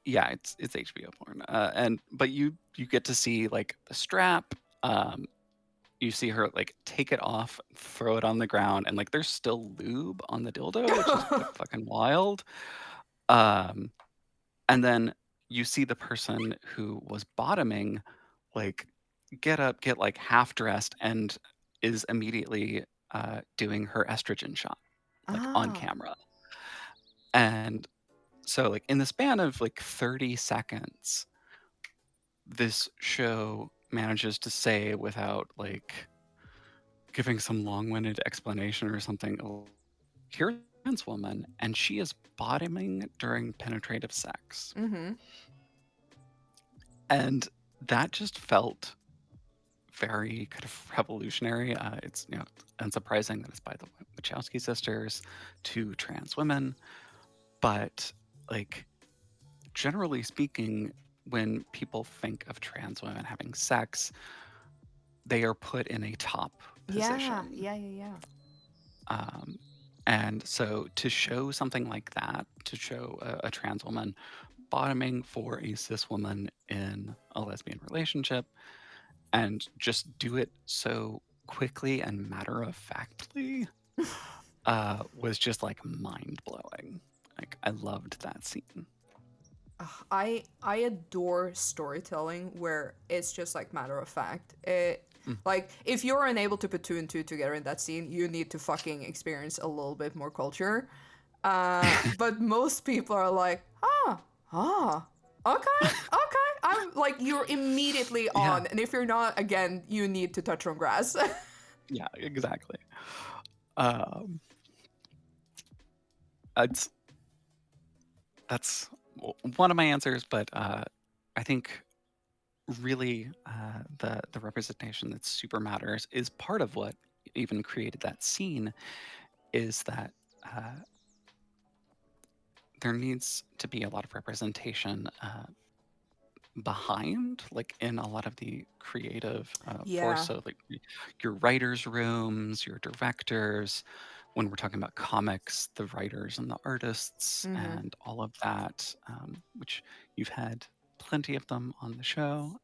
yeah, it's HBO porn. And but you get to see like the strap. You see her like take it off, throw it on the ground, and like there's still lube on the dildo, which is fucking wild. Um, and then you see the person who was bottoming, like get up, get like half dressed, and is immediately doing her estrogen shot, like on Ah. camera. And so, like in the span of like 30 seconds, this show manages to say without like giving some long-winded explanation or something. "Oh, here's a trans woman, and she is bottoming during penetrative sex," Mm-hmm. and that just felt very kind of revolutionary. It's unsurprising that it's by the Wachowski sisters, two trans women, but like generally speaking, when people think of trans women having sex, they are put in a top Yeah, position. yeah, yeah, yeah. Um, and so to show something like that, to show a trans woman bottoming for a cis woman in a lesbian relationship, and just do it so quickly and matter of factly, was just like mind blowing. Like I loved that scene. I adore storytelling where it's just like matter of fact. It Mm. like if you're unable to put two and two together in that scene, you need to fucking experience a little bit more culture. But most people are like, okay, okay. I'm like you're immediately Yeah, on, and if you're not, again, you need to touch on grass. yeah, exactly. Um, it's that's one of my answers, but I think really the representation that super matters is part of what even created that scene. Is that there needs to be a lot of representation behind, like in a lot of the creative force. Yeah. So like your writers' rooms, your directors. When we're talking about comics, the writers and the artists, Mm-hmm. and all of that, which you've had plenty of them on the show,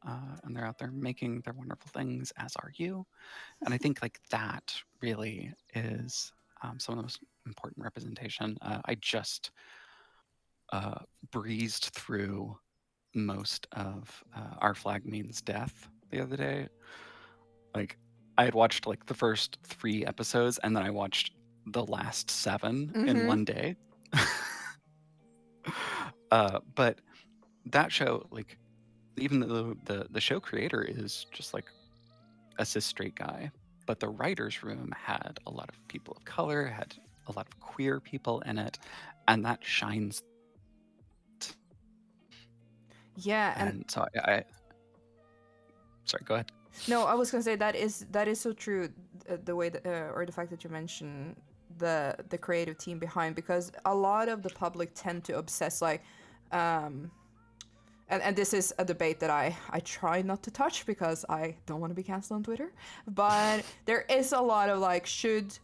and they're out there making their wonderful things, as are you. And I think like that really is some of the most important representation. I just breezed through most of Our Flag Means Death the other day. Like I had watched like the first 3 episodes, and then I watched the last 7 in Mm-hmm. one day. But that show, like, even though the show creator is just like a cis straight guy, but the writers' room had a lot of people of color, had a lot of queer people in it, and that shines. Yeah, and And so I sorry, go ahead. no, I was gonna say that is so true. The way that, or the fact that you mentioned the creative team behind, because a lot of the public tend to obsess like, um, and this is a debate that I try not to touch because I don't want to be canceled on Twitter. But there is a lot of like, should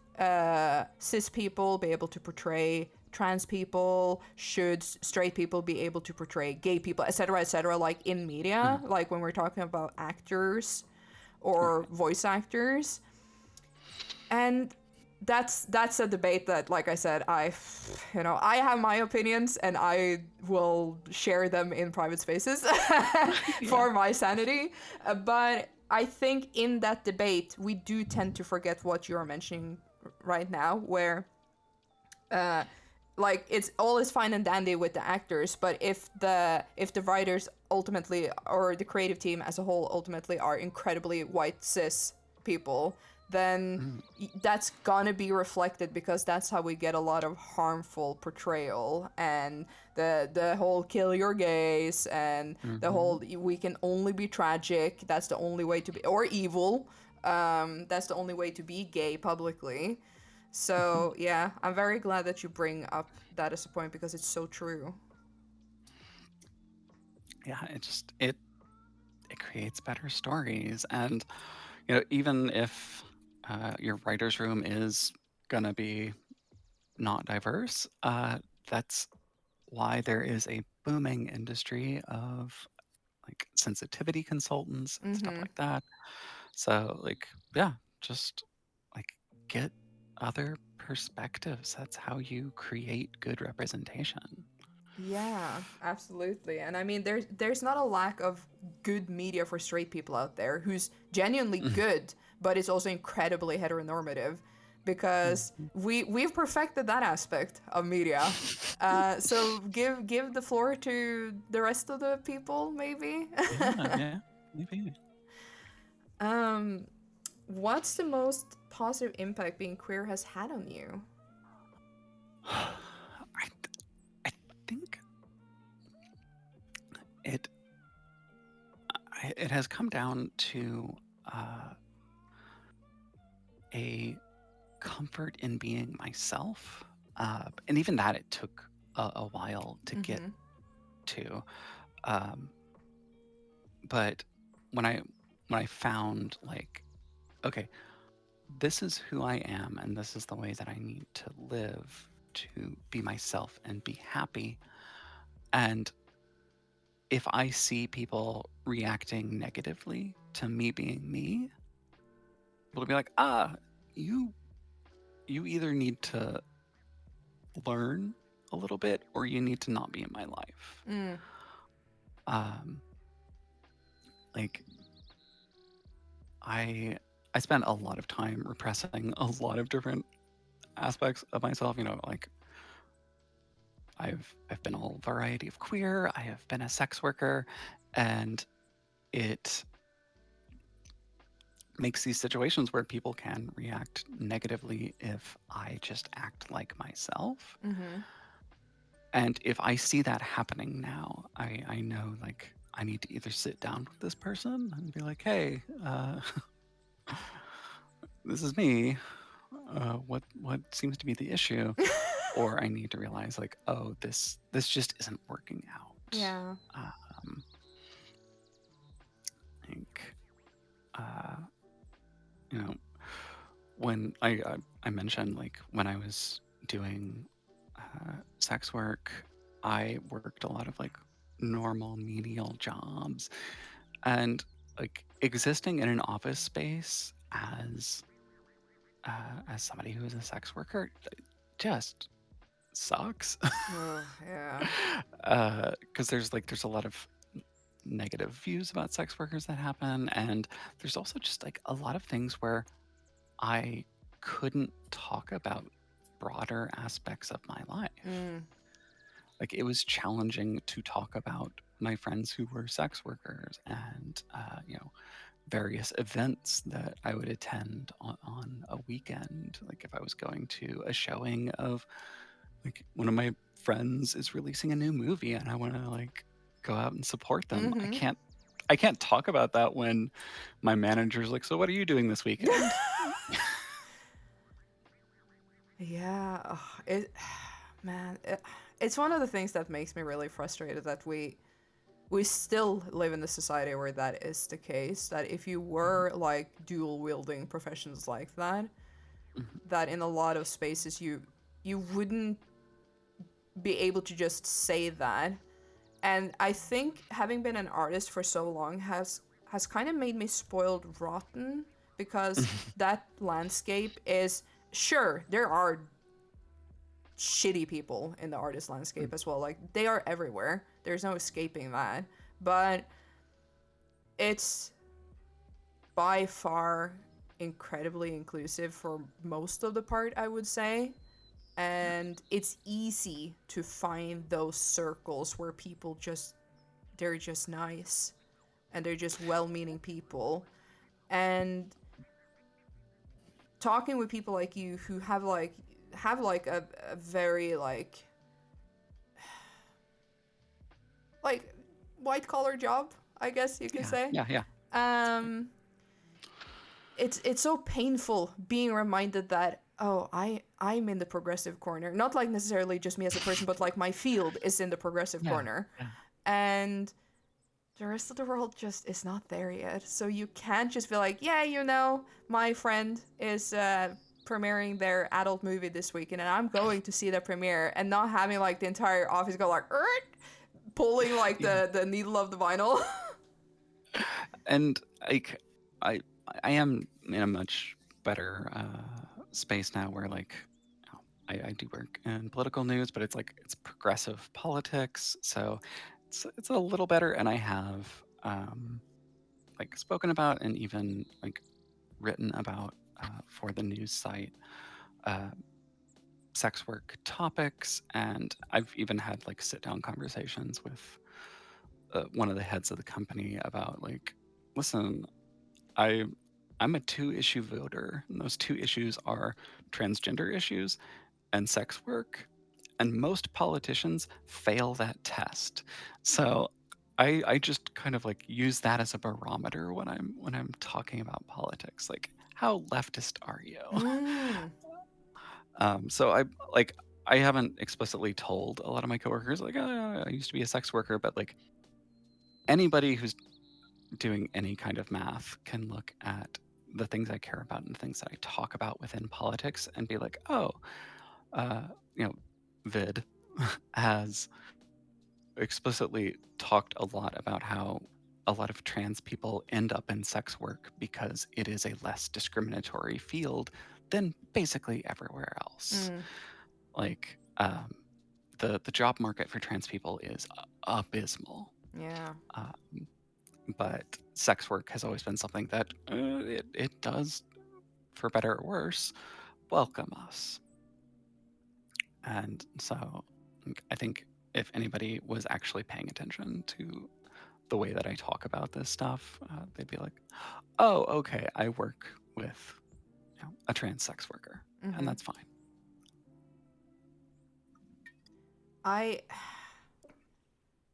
cis people be able to portray trans people? Should straight people be able to portray gay people, etc., like in media, like when we're talking about actors or Right. voice actors? And that's a debate that, like I said, I have my opinions and I will share them in private spaces Yeah. for my sanity. But I think in that debate we do tend to forget what you're mentioning right now, where like it's all is fine and dandy with the actors, but if the writers ultimately, or the creative team as a whole ultimately, are incredibly white cis people, then Mm. that's gonna be reflected, because that's how we get a lot of harmful portrayal, and the whole kill your gays, and the Mm-hmm. whole we can only be tragic, that's the only way to be, or evil, that's the only way to be gay publicly. So yeah, I'm very glad that you bring up that as a point, because it's so true. Yeah, it creates better stories. And even if your writer's room is gonna be not diverse, that's why there is a booming industry of like sensitivity consultants and stuff Mm-hmm. like that. So like, yeah, just like get other perspectives. That's how you create good representation. Yeah, absolutely. And I mean, there's not a lack of good media for straight people out there who's genuinely good, but it's also incredibly heteronormative, because Mhm. we've perfected that aspect of media. So give the floor to the rest of the people, maybe. Yeah, yeah, maybe. um, what's the most positive impact being queer has had on you? I I think it it has come down to uh, a comfort in being myself, and even that it took a while to get Mm-hmm. to. Um, but when I found like, okay, this is who I am, and this is the way that I need to live to be myself and be happy. And if I see people reacting negatively to me being me, it'll be like, you you either need to learn a little bit or you need to not be in my life. Mm. Um, like I I spent a lot of time repressing a lot of different aspects of myself. Like I've been a variety of queer. I have been a sex worker, and it makes these situations where people can react negatively if I just act like myself. Mm-hmm. And if I see that happening now, I know like I need to either sit down with this person and be like, hey, this is me. What seems to be the issue? Or I need to realize like, oh, this just isn't working out. Yeah. Um, like, uh, you know, when I mentioned like when I was doing sex work, I worked a lot of like normal menial jobs, and like existing in an office space as somebody who is a sex worker just sucks. Oh, yeah. Because there's a lot of negative views about sex workers that happen, and there's also just like a lot of things where I couldn't talk about broader aspects of my life. Mm. Like it was challenging to talk about my friends who were sex workers and various events that I would attend on a weekend. Like if I was going to a showing of like one of my friends is releasing a new movie and I want to like go out and support them. I Mm-hmm. can't talk about that when my manager's like, so what are you doing this weekend? Yeah, ugh, man, it's one of the things that makes me really frustrated, that we still live in a society where that is the case. That if you were like dual wielding professions like that, Mhm. that in a lot of spaces you wouldn't be able to just say that. And I think having been an artist for so long has kind of made me spoiled rotten, because that landscape is, sure, there are shitty people in the artist landscape as well. Like, they are everywhere. There's no escaping that. But it's by far incredibly inclusive for most of the part, I would say. And it's easy to find those circles where people just, they're just nice and they're just well-meaning people. And talking with people like you who have a very like white collar job, I guess you can say. Yeah. Um it's so painful being reminded that, oh, I'm in the progressive corner. Not like necessarily just me as a person, but like my field is in the progressive corner. Yeah. And the rest of the world just is not there yet. So you can't just be like, yeah, my friend is premiering their adult movie this weekend and I'm going to see the premiere, and not having like the entire office go like, pulling like the needle of the vinyl. And like I am in a much better space now where like I do work in political news, but it's progressive politics, so it's a little better. And I have like spoken about and even like written about for the news site sex work topics, and I've even had like sit down conversations with one of the heads of the company about like, listen, I'm a 2-issue voter, and those 2 issues are transgender issues and sex work, and most politicians fail that test. So I just kind of like use that as a barometer when I'm talking about politics. Like, how leftist are you? So I haven't explicitly told a lot of my coworkers like, oh, I used to be a sex worker, but like anybody who's doing any kind of math can look at the things I care about and the things that I talk about within politics and be like, oh, Vid has explicitly talked a lot about how a lot of trans people end up in sex work because it is a less discriminatory field than basically everywhere else. Like, the job market for trans people is abysmal. Yeah. But sex work has always been something that it does, for better or worse, welcome us. And so I think if anybody was actually paying attention to the way that I talk about this stuff, they'd be like, oh, okay, I work with a trans sex worker, and that's fine.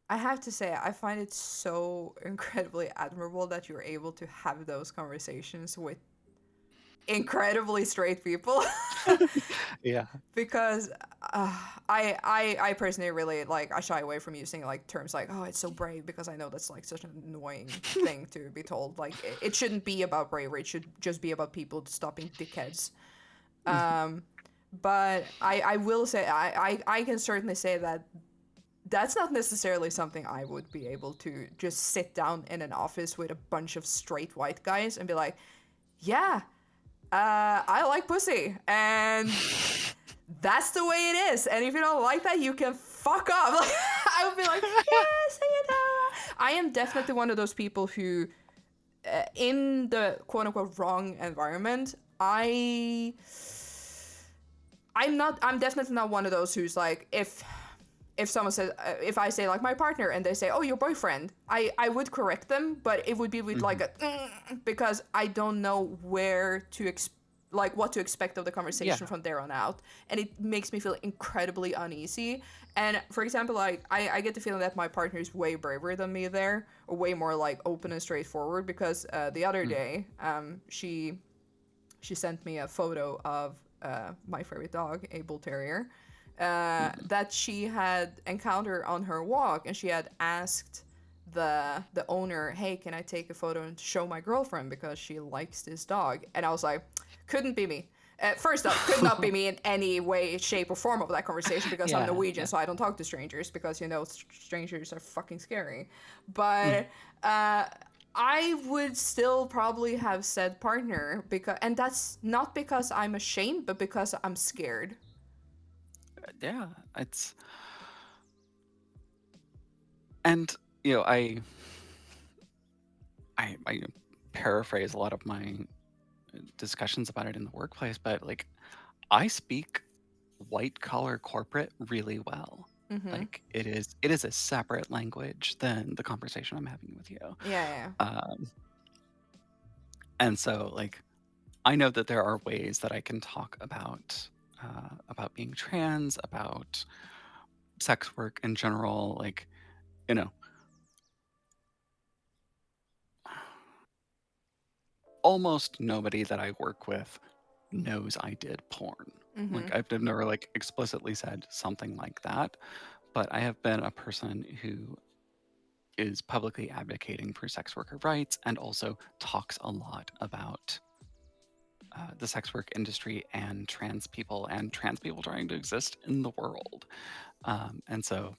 I have to say, I find it so incredibly admirable that you're able to have those conversations with incredibly straight people. Yeah. Because I personally really I shy away from using like terms like, oh, it's so brave, because I know that's like such an annoying thing to be told. Like, it shouldn't be about bravery. It should just be about people stopping dickheads. But I will say, I can certainly say that that's not necessarily something I would be able to just sit down in an office with a bunch of straight white guys and be like, yeah, I like pussy, and that's the way it is. And if you don't like that, you can fuck off. Like, I would be like, yes, I am definitely one of those people who, in the quote unquote wrong environment, I'm definitely not one of those who's like, if someone says, if I say like my partner and they say, oh, your boyfriend, I would correct them, but it would be with like a, because I don't know where to what to expect of the conversation from there on out. And it makes me feel incredibly uneasy. And for example, like I get the feeling that my partner is way braver than me there, or way more like open and straightforward, because the other day, she sent me a photo of my favorite dog, a bull terrier, that she had encountered on her walk, and she had asked the owner, hey, can I take a photo and show my girlfriend because she likes this dog? And I was like, couldn't be me. First up, could not be me in any way, shape, or form of that conversation because I'm Yeah, Norwegian, yeah. so I don't talk to strangers because strangers are fucking scary. Mhm. But I would still probably have said partner because, and that's not because I'm ashamed, but because I'm scared. Yeah, it's and you know, I paraphrase a lot of my discussions about it in the workplace, but like I speak white collar corporate really well. Mm-hmm. Like it is a separate language than the conversation I'm having with you. Yeah, yeah. Um, and so like I know that there are ways that I can talk about being trans, about sex work in general, like you know, almost nobody that I work with knows I did porn. Mm-hmm. Like I've never like explicitly said something like that, but I have been a person who is publicly advocating for sex worker rights and also talks a lot about the sex work industry and trans people trying to exist in the world. And so,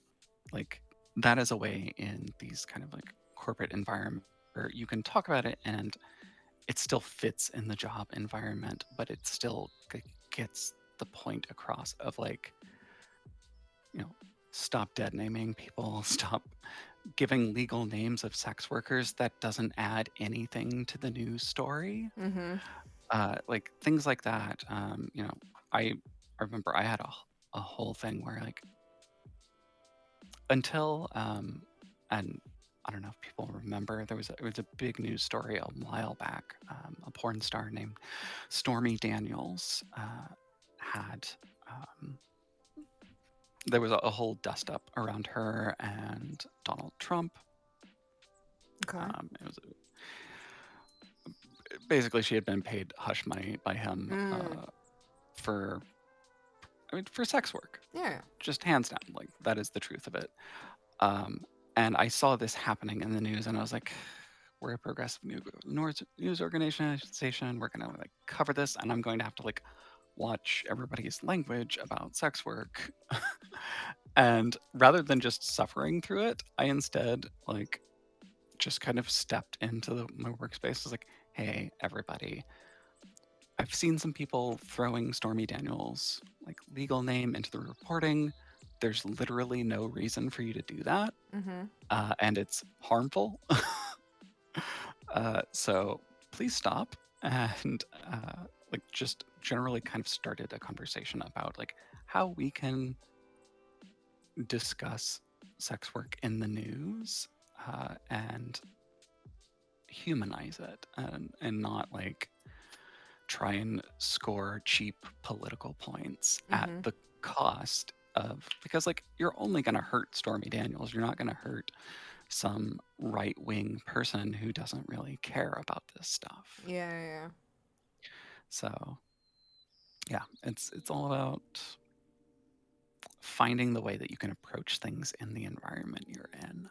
like, that is a way in these kind of like corporate environment where you can talk about it and it still fits in the job environment, but it still gets the point across of like, you know, stop dead naming people, stop giving legal names of sex workers that doesn't add anything to the news story. Mm-hmm. Like things like that. I remember I had a whole thing where like until and I don't know if people remember it was a big news story a while back. A porn star named Stormy Daniels had there was a whole dust up around her and Donald Trump. Okay. It was basically she had been paid hush money by him Mm. for for sex work, Yeah. just hands down. Like that is the truth of it. Um, and I saw this happening in the news, and I was like, "We're a progressive news organization. We're gonna like cover this, and I'm going to have to like watch everybody's language about sex work." And rather than just suffering through it, I instead like just kind of stepped into my workspace. I was like, "Hey, everybody, I've seen some people throwing Stormy Daniels' like legal name into the reporting. There's literally no reason for you to do that, Mm-hmm. and it's harmful. So please stop." And like just generally kind of started a conversation about like how we can discuss sex work in the news and humanize it and not like try and score cheap political points at Mm-hmm. the cost of because like you're only going to hurt Stormy Daniels, you're not going to hurt some right-wing person who doesn't really care about this stuff. Yeah, yeah. So yeah, it's all about finding the way that you can approach things in the environment you're in.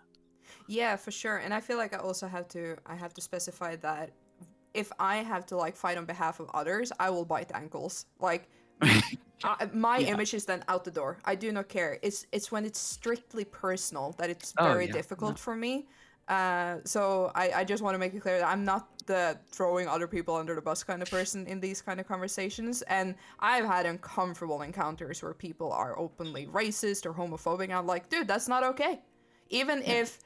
Yeah, for sure. And I feel like I have to specify that if I have to like fight on behalf of others, I will bite ankles. Like my Yeah. image is then out the door. I do not care. It's when it's strictly personal that it's Oh very yeah. difficult for me. So I just want to make it clear that I'm not the throwing other people under the bus kind of person in these kind of conversations. And I've had uncomfortable encounters where people are openly racist or homophobic. And I'm like, dude, that's not okay. Even Yeah. if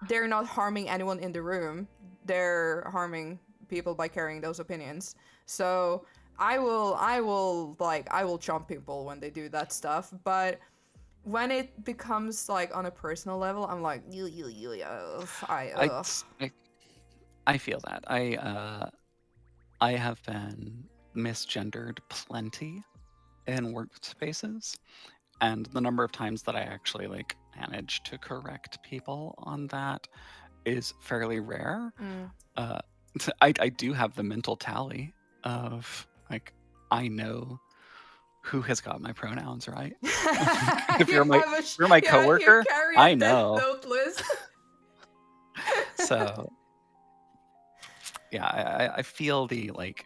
they're not harming anyone in the room, they're harming people by carrying those opinions. So I will chomp people when they do that stuff, but when it becomes like on a personal level, I'm like you I, I I feel that. I have been misgendered plenty in workspaces, and the number of times that I actually like manage to correct people on that is fairly rare. mm. Uh, I do have the mental tally of like I know who has got my pronouns right. If You have if you're my yeah, you coworker, carry a I Death know. Note list. So yeah, I feel the like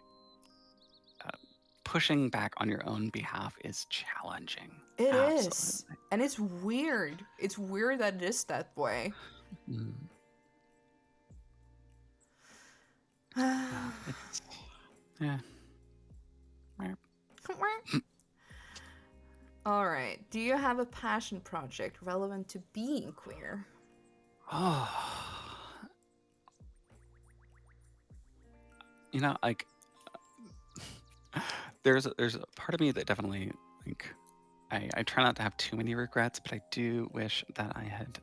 pushing back on your own behalf is challenging. It is. Absolutely. And it's weird. It's weird that it is that way. Mm, yeah, it's yeah. All right. Do you have a passion project relevant to being queer? Oh, you know, like there's a part of me that definitely like I try not to have too many regrets, but I do wish that I had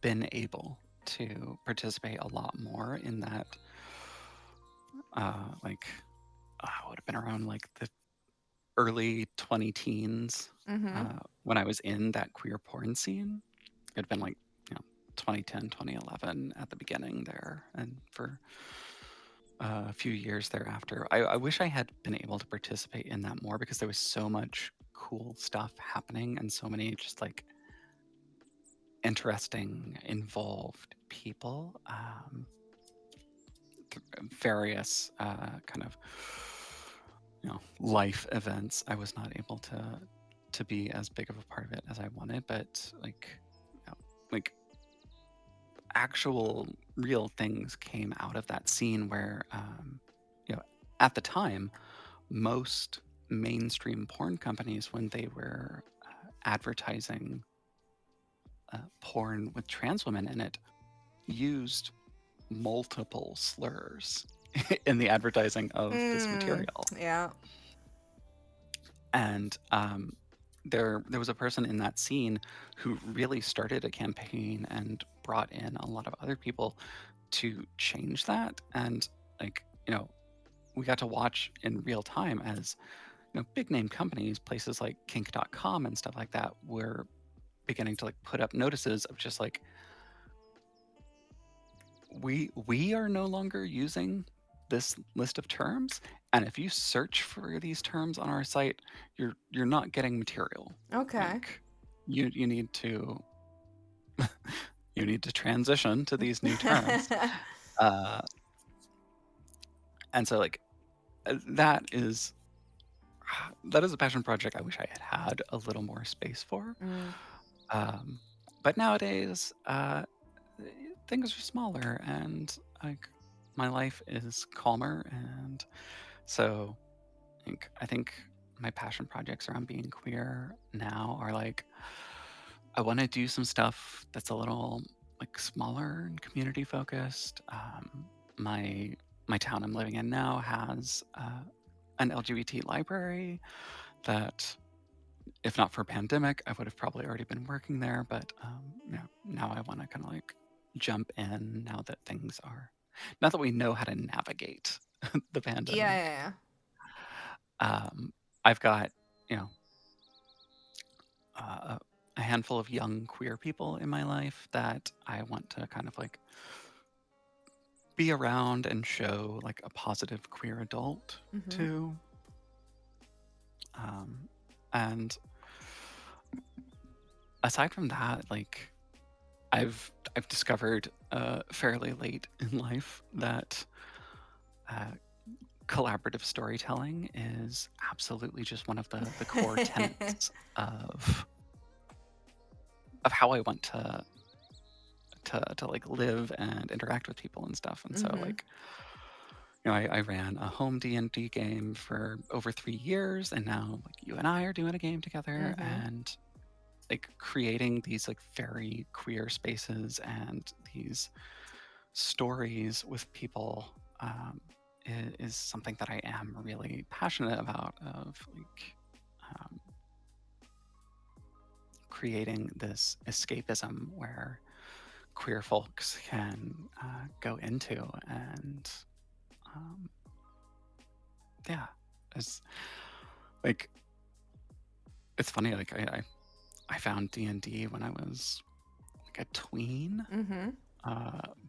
been able to participate a lot more in that. Like I would have been around like the early 20 teens Mm-hmm. when I was in that queer porn scene. It'd been like, 2010, 2011 at the beginning there, and for a few years thereafter. I wish I had been able to participate in that more because there was so much cool stuff happening and so many just like interesting, involved people. Various kind of life events. I was not able to be as big of a part of it as I wanted, but like actual real things came out of that scene where at the time most mainstream porn companies, when they were advertising porn with trans women in it, used multiple slurs in the advertising of this material. Yeah. And there was a person in that scene who really started a campaign and brought in a lot of other people to change that. And like, we got to watch in real time as big name companies, places like kink.com and stuff like that, were beginning to like put up notices of just like, we are no longer using this list of terms, and if you search for these terms on our site, you're not getting material. Okay. Like you need to you need to transition to these new terms. uh, and so like that is a passion project I wish I had had a little more space for. Mm. But nowadays things are smaller, and like my life is calmer, and so I think my passion projects around being queer now are like I want to do some stuff that's a little like smaller and community focused. My my town I'm living in now has an LGBT library that, if not for pandemic, I would have probably already been working there. But now I want to kind of like jump in now that things are, now that we know how to navigate the Yeah, pandemic. yeah, I've got you know uh, a handful of young queer people in my life that I want to kind of like be around and show like a positive queer adult yeah. Mm-hmm. to. Um, and aside from that, like I've discovered fairly late in life that uh, collaborative storytelling is absolutely just one of the core tenets of how I want to like live and interact with people and stuff. And so Mm-hmm. like I ran a home D&D game for over 3 years, and now like you and I are doing a game together, Mm-hmm. and like creating these like very queer spaces and these stories with people is something that I am really passionate about, of like um, creating this escapism where queer folks can go into. And um, yeah, it's like it's funny, like I found D&D when I was like a tween, Mm-hmm.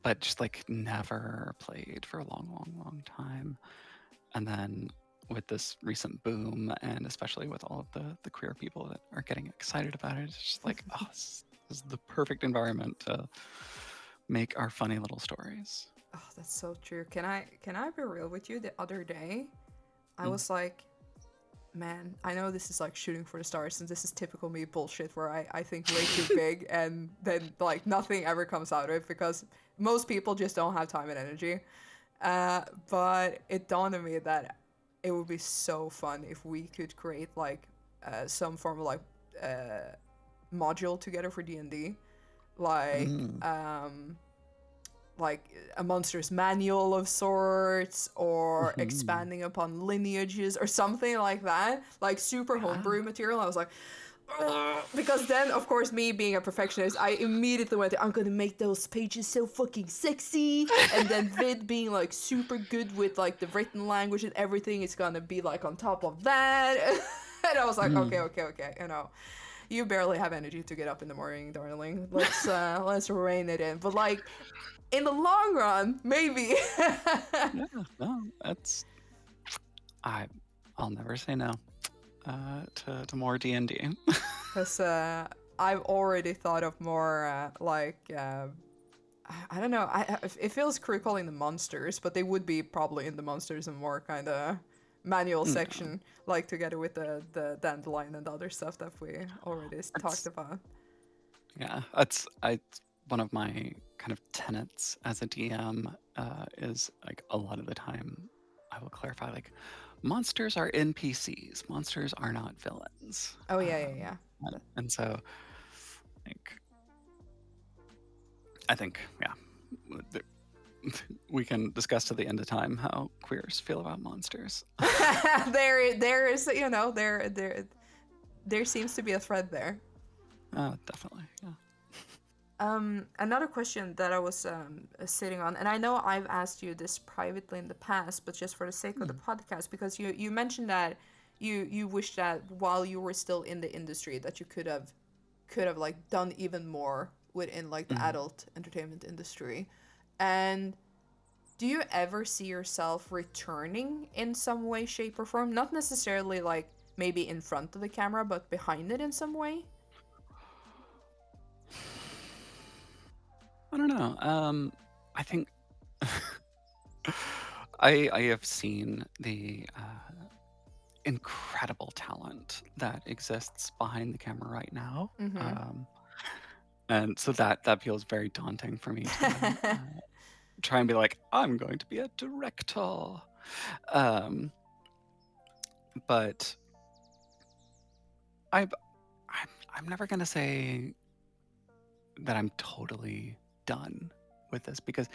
but just like never played for a long, long, long time. And then with this recent boom, and especially with all of the queer people that are getting excited about it, it's just like, oh, this is the perfect environment to make our funny little stories. Oh, that's so true. Can I be real with you? The other day, I was like, man, I know this is like shooting for the stars, and this is typical me bullshit where I think way too big and then like nothing ever comes out of it because most people just don't have time and energy. But it dawned on me that it would be so fun if we could create like some form of like module together for D&D, like Mm. like a monster's manual of sorts or Mhm. expanding upon lineages or something like that, like super Yeah. homebrew material. I was like, "Ugh," because then of course me being a perfectionist, I immediately went to, I'm gonna make those pages so fucking sexy, and then Vid being like super good with like the written language and everything is gonna be like on top of that. And I was like, okay, Mm. okay, okay, you know, you barely have energy to get up in the morning, darling. Let's rein it in. But like in the long run, maybe. Yeah, no, I I'll never say no to more D&D. Because I've already thought of more I don't know. It feels cruel calling them monsters, but they would be probably in the monsters and more kind of manual Yeah, section, like together with the dandelion and the other stuff that we already talked it's about. yeah, it's one of my kind of tenets as a DM is like a lot of the time I will clarify like monsters are NPCs, monsters are not villains. Oh yeah, yeah, yeah. And so like I think yeah, th- we can discuss to the end of time how queers feel about monsters. There is, you know, there seems to be a thread there. Definitely, yeah. Another question that I was sitting on, and I know I've asked you this privately in the past, but just for the sake of the Hmm. podcast, because you mentioned that you wish that while you were still in the industry that you could have like done even more within like the Hmm. adult entertainment industry, and do you ever see yourself returning in some way, shape, or form? Not necessarily like maybe in front of the camera, but behind it in some way. I don't know. I think I have seen the incredible talent that exists behind the camera right now. Mm-hmm. And so that feels very daunting for me to try and be like, I'm going to be a director. Um, but I, I'm never gonna say that I'm totally done with this because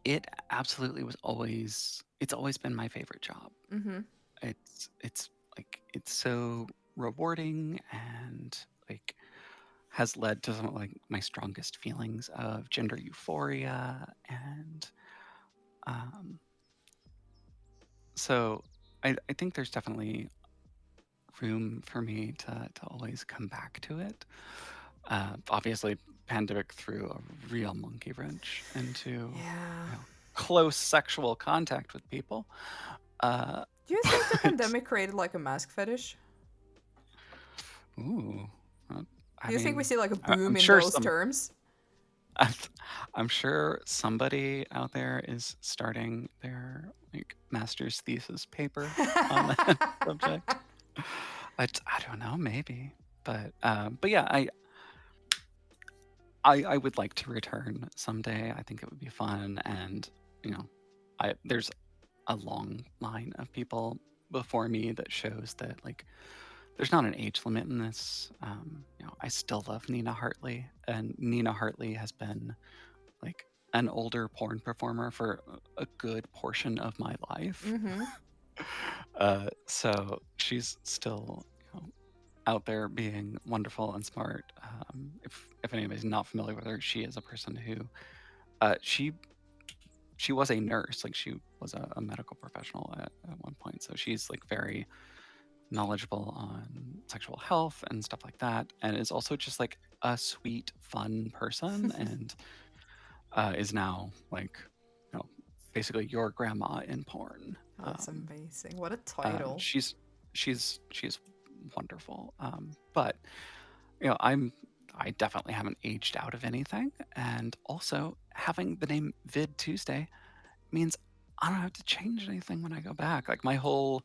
it absolutely was always it's always been my favorite job. Mm-hmm. It's like it's so rewarding and like has led to some of like my strongest feelings of gender euphoria and um so I think there's definitely room for me to always come back to it. Obviously, pandemic threw a real monkey wrench into Yeah. close sexual contact with people. Uh, Do you think the but pandemic created like a mask fetish? ooh, uh, I Do you think we mean, see like a I'm boom in sure those some. terms? I'm, I'm sure somebody out there is starting their like master's thesis paper on that subject. I don't know, maybe, but yeah, I would like to return someday. I think it would be fun, and you know, there's a long line of people before me that shows that like there's not an age limit in this. I still love Nina Hartley, and Nina Hartley has been like an older porn performer for a good portion of my life. Mm-hmm. So she's still out there being wonderful and smart. If anybody's not familiar with her, she is a person who uh, she she was a nurse, like she was a medical professional at one point. So she's like very knowledgeable on sexual health and stuff like that, and is also just like a sweet, fun person, and is now like you know basically your grandma in porn. Oh, that's amazing. What a Uh, title. she's she's wonderful. But I definitely haven't aged out of anything, and also having the name Vid Tuesday means I don't have to change anything when I go back. Like my whole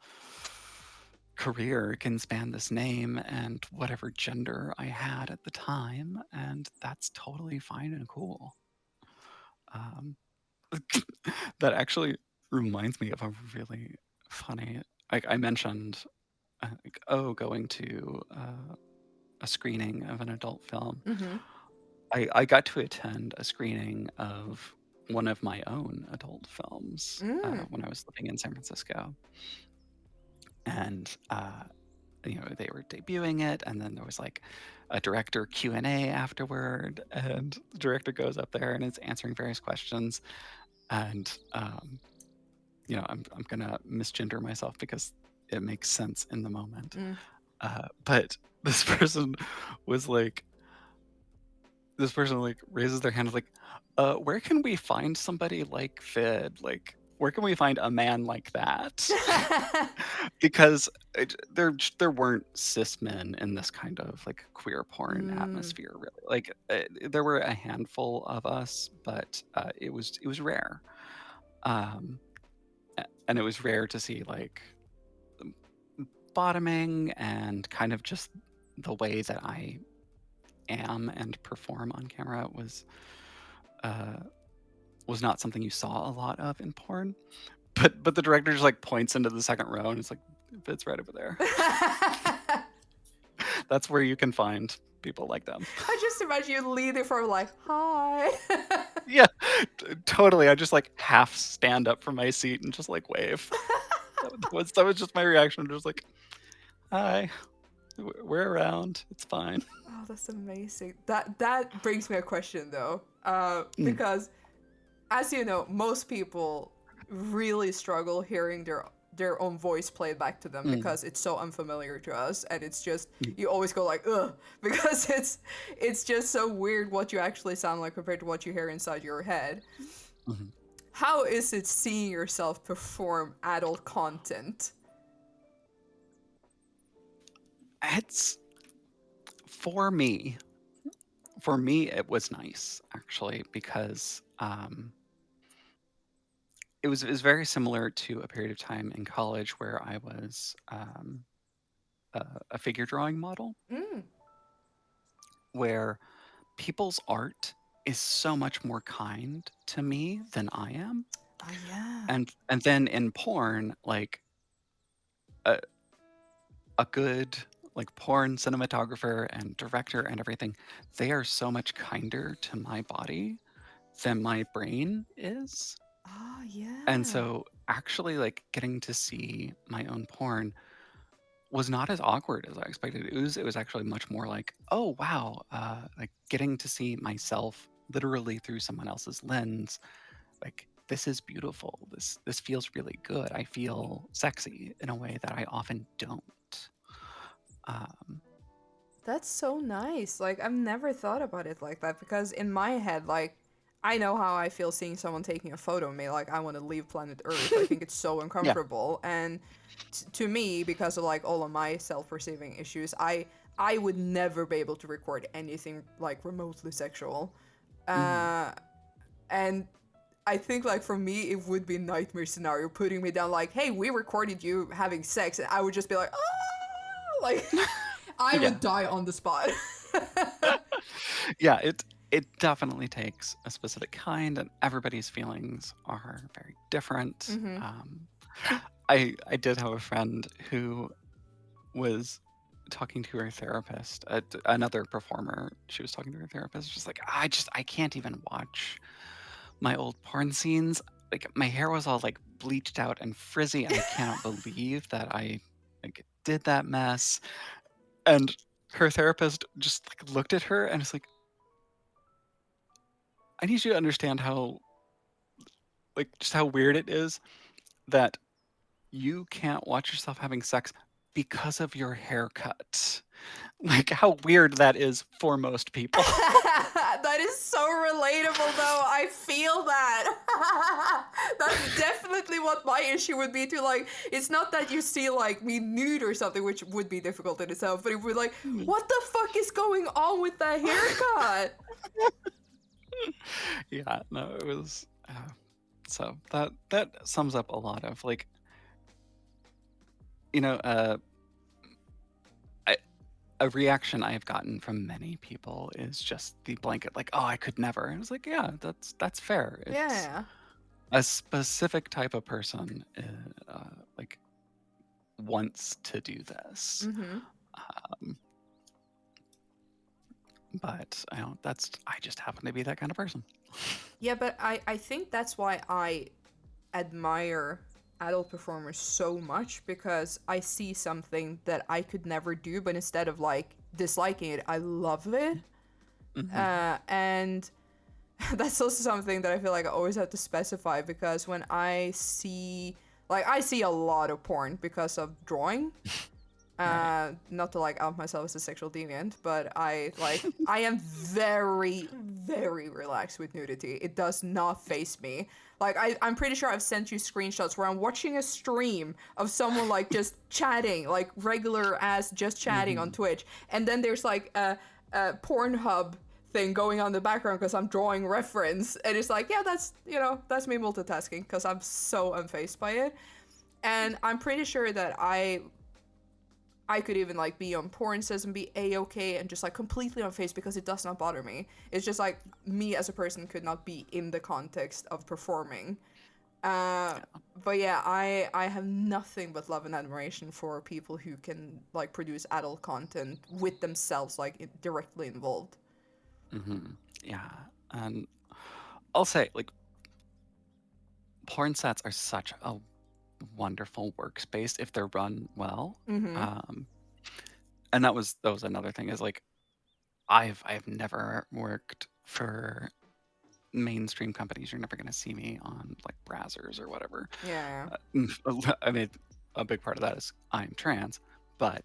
career can span this name and whatever gender I had at the time, and that's totally fine and cool. Um, that actually reminds me of a really funny. Like I mentioned, like, oh, going to a screening of an adult film. Mm-hmm. I got to attend a screening of one of my own adult films Mm. when I was living in San Francisco, and they were debuting it, and then there was like a director Q&A afterward, and the director goes up there and is answering various questions, and I'm gonna misgender myself because it makes sense in the moment, Mm. but this person was like this person like raises their hand like, where can we find somebody like Fid, like where can we find a man like that? Because there weren't cis men in this kind of like queer porn Mm. atmosphere, really. Like there were a handful of us, but it was rare, um, and it was rare to see like bottoming and kind of just the way that I am and perform on camera uh, was not something you saw a lot of in porn. But the director just like points into the second row and it's like, it's right over there. That's where you can find people like them. I just imagine you leading from like, hi. Yeah, totally. I just like half stand up from my seat and just like wave. That was just my reaction. Just like, hi, we're around. It's fine. Oh, that's amazing. That brings me a question though, Mm, because as you know, most people really struggle hearing their own voice played back to them mm, because it's so unfamiliar to us, and it's just mm, you always go like ugh because it's just so weird what you actually sound like compared to what you hear inside your head. mhm. How is it seeing yourself perform adult content? It's for me. For me, it was nice actually because it was very similar to a period of time in college where I was a figure drawing model, Mm. where people's art is so much more kind to me than I am. Oh yeah. And then in porn, like a, a good like porn cinematographer and director and everything, they are so much kinder to my body than my brain is. Oh And yeah. so actually like getting to see my own porn was not as awkward as I expected. It was actually much more like, oh wow, like getting to see myself literally through someone else's lens. Like this is beautiful. This feels really good. I feel sexy in a way that I often don't. Um, That's so nice. Like I've never thought about it like that because in my head, like I know how I feel seeing someone taking a photo of me. Like I want to leave planet Earth. I think it's so yeah. uncomfortable, and to me, because of like all of my self-perceiving issues, I would never be able to record anything like remotely sexual. Mm, Uh, and I think like for me, it would be a nightmare scenario putting me down. Like, hey, we recorded you having sex, and I would just be like, ah, like I yeah. would die on the spot. Yeah. It definitely takes a specific kind, and everybody's feelings are very different. Mm-hmm. I did have a friend who was talking to her therapist, another performer. She was talking to her therapist, just like, I can't even watch my old porn scenes. Like my hair was all like bleached out and frizzy, and I cannot believe that I like did that mess. And her therapist just like looked at her and was like, I need you to understand how like just how weird it is that you can't watch yourself having sex because of your haircut. Like how weird that is for most people. That is so relatable though. I feel that. That's definitely what my issue would be too. Like, it's not that you see like me nude or something, which would be difficult in itself, but it would like, what the fuck is going on with that haircut? Yeah, no, it was. So that sums up a lot of like, you know, I, a reaction I have gotten from many people is just the blanket, like, "Oh, I could never." And it's like, yeah, that's fair. It's Yeah. a specific type of person, like wants to do this. Mm-hmm. Um, but I just happen to be that kind of person. Yeah, but I think that's why I admire adult performers so much, because I see something that I could never do, but instead of like disliking it, I love it. Hmm. And that's also something that I feel like I always have to specify, because when I see a lot of porn because of drawing. Right. Not to like out myself as a sexual deviant, but I am very, very relaxed with nudity. It does not faze me. Like I'm pretty sure I've sent you screenshots where I'm watching a stream of someone like just chatting, like regular ass just chatting on Hmm. Twitch, and then there's like a Pornhub thing going on in the background because I'm drawing reference, and it's like, yeah, that's me multitasking because I'm so unfazed by it. And I'm pretty sure that I could even like be on porn says and be a-okay and just like completely unfazed because it does not bother me. It's just like me as a person could not be in the context of performing. Uh, Yeah. but yeah, I have nothing but love and admiration for people who can like produce adult content with themselves like directly involved. Hmm. Yeah. And I'll say, like, porn sets are such a wonderful workspace if they're run well. Mm-hmm. Um, and that was another thing is like I've never worked for mainstream companies. You're never going to see me on like Brazzers or whatever. Yeah. I mean, a big part of that is I'm trans, but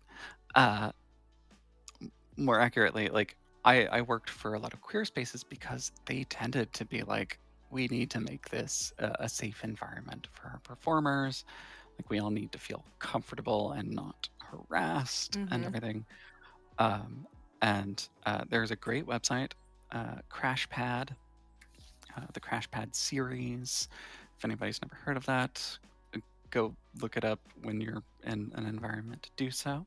uh, more accurately, like I worked for a lot of queer spaces because they tended to be like, we need to make this a safe environment for our performers. Like we all need to feel comfortable and not harassed and Mm-hmm. everything. Um, and there's a great website, CrashPad, the CrashPad series. If anybody's never heard of that, go look it up when you're in an environment to do so.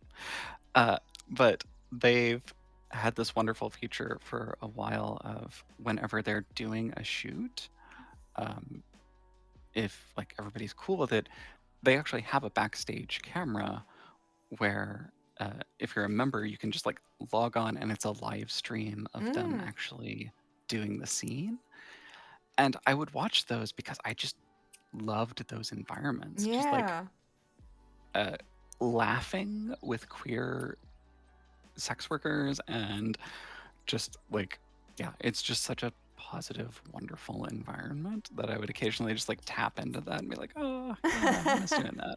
Uh, but they've had this wonderful feature for a while of whenever they're doing a shoot, um, if like everybody's cool with it, they actually have a backstage camera where if you're a member, you can just like log on and it's a live stream of them Mm. actually doing the scene. And I would watch those because I just loved those environments, just like Yeah. uh, laughing with queer sex workers and just like, yeah, it's just such a positive, wonderful environment that I would occasionally just like tap into that and be like, oh, yeah, I miss doing that.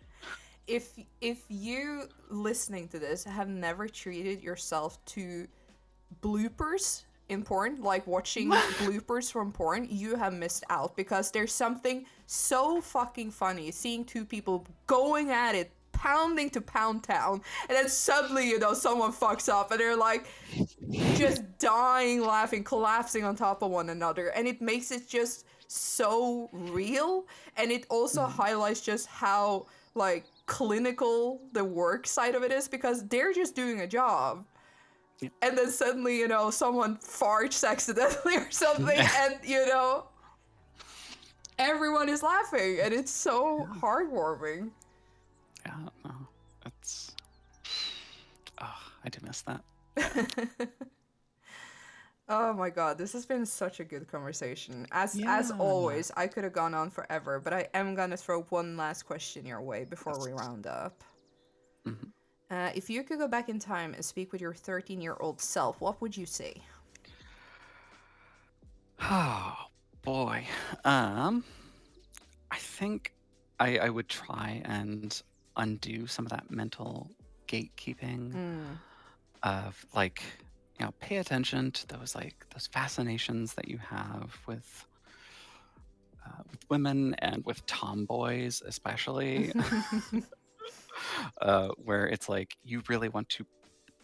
If you listening to this have never treated yourself to bloopers in porn, like watching bloopers from porn, you have missed out, because there's something so fucking funny seeing two people going at it, pounding to pound town, and then suddenly, someone fucks up and they're like just dying laughing, collapsing on top of one another, and it makes it just so real. And it also Mhm. highlights just how like clinical the work side of it is, because they're just doing a job, Yeah. and then suddenly, someone farts accidentally or something, and everyone is laughing, and it's so Yeah, heartwarming. yeah, no, it's, oh, I do miss that. Oh my god, this has been such a good conversation. As Yeah. always, I could have gone on forever, but I am gonna throw one last question your way before we Yes. round up. Mhm. If you could go back in time and speak with your 13-year-old self, what would you say? Oh boy. Um, I think I would try and undo some of that mental gatekeeping Mm. of like, pay attention to those like those fascinations that you have with women and with tomboys, especially, where it's like you really want to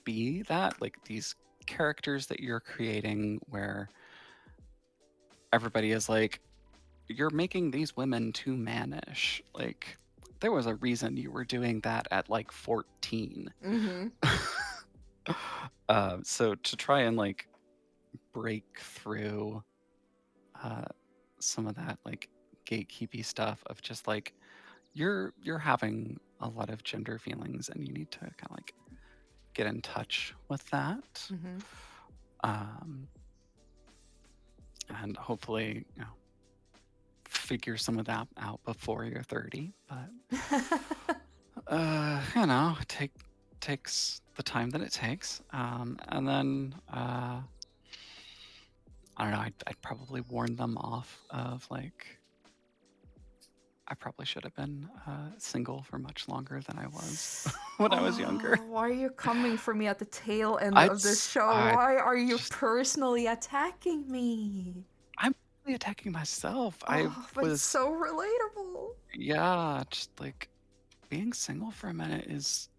be that, like these characters that you're creating, where everybody is like, you're making these women too mannish. Like, there was a reason you were doing that at like 14. Mm-hmm. So to try and like break through uh, some of that like gatekeepy stuff of just like you're having a lot of gender feelings and you need to kind of like get in touch with that. Mm-hmm. Um, and hopefully, figure some of that out before you're 30. But takes the time that it takes. And then I don't know. I'd probably warn them off of like I probably should have been single for much longer than I was when I was younger. Oh, why are you coming for me at the tail end I'd of this s- show? I Why are you just personally attacking me? I'm really attacking myself. I Oh, but it's was so relatable. yeah, just like being single for a minute is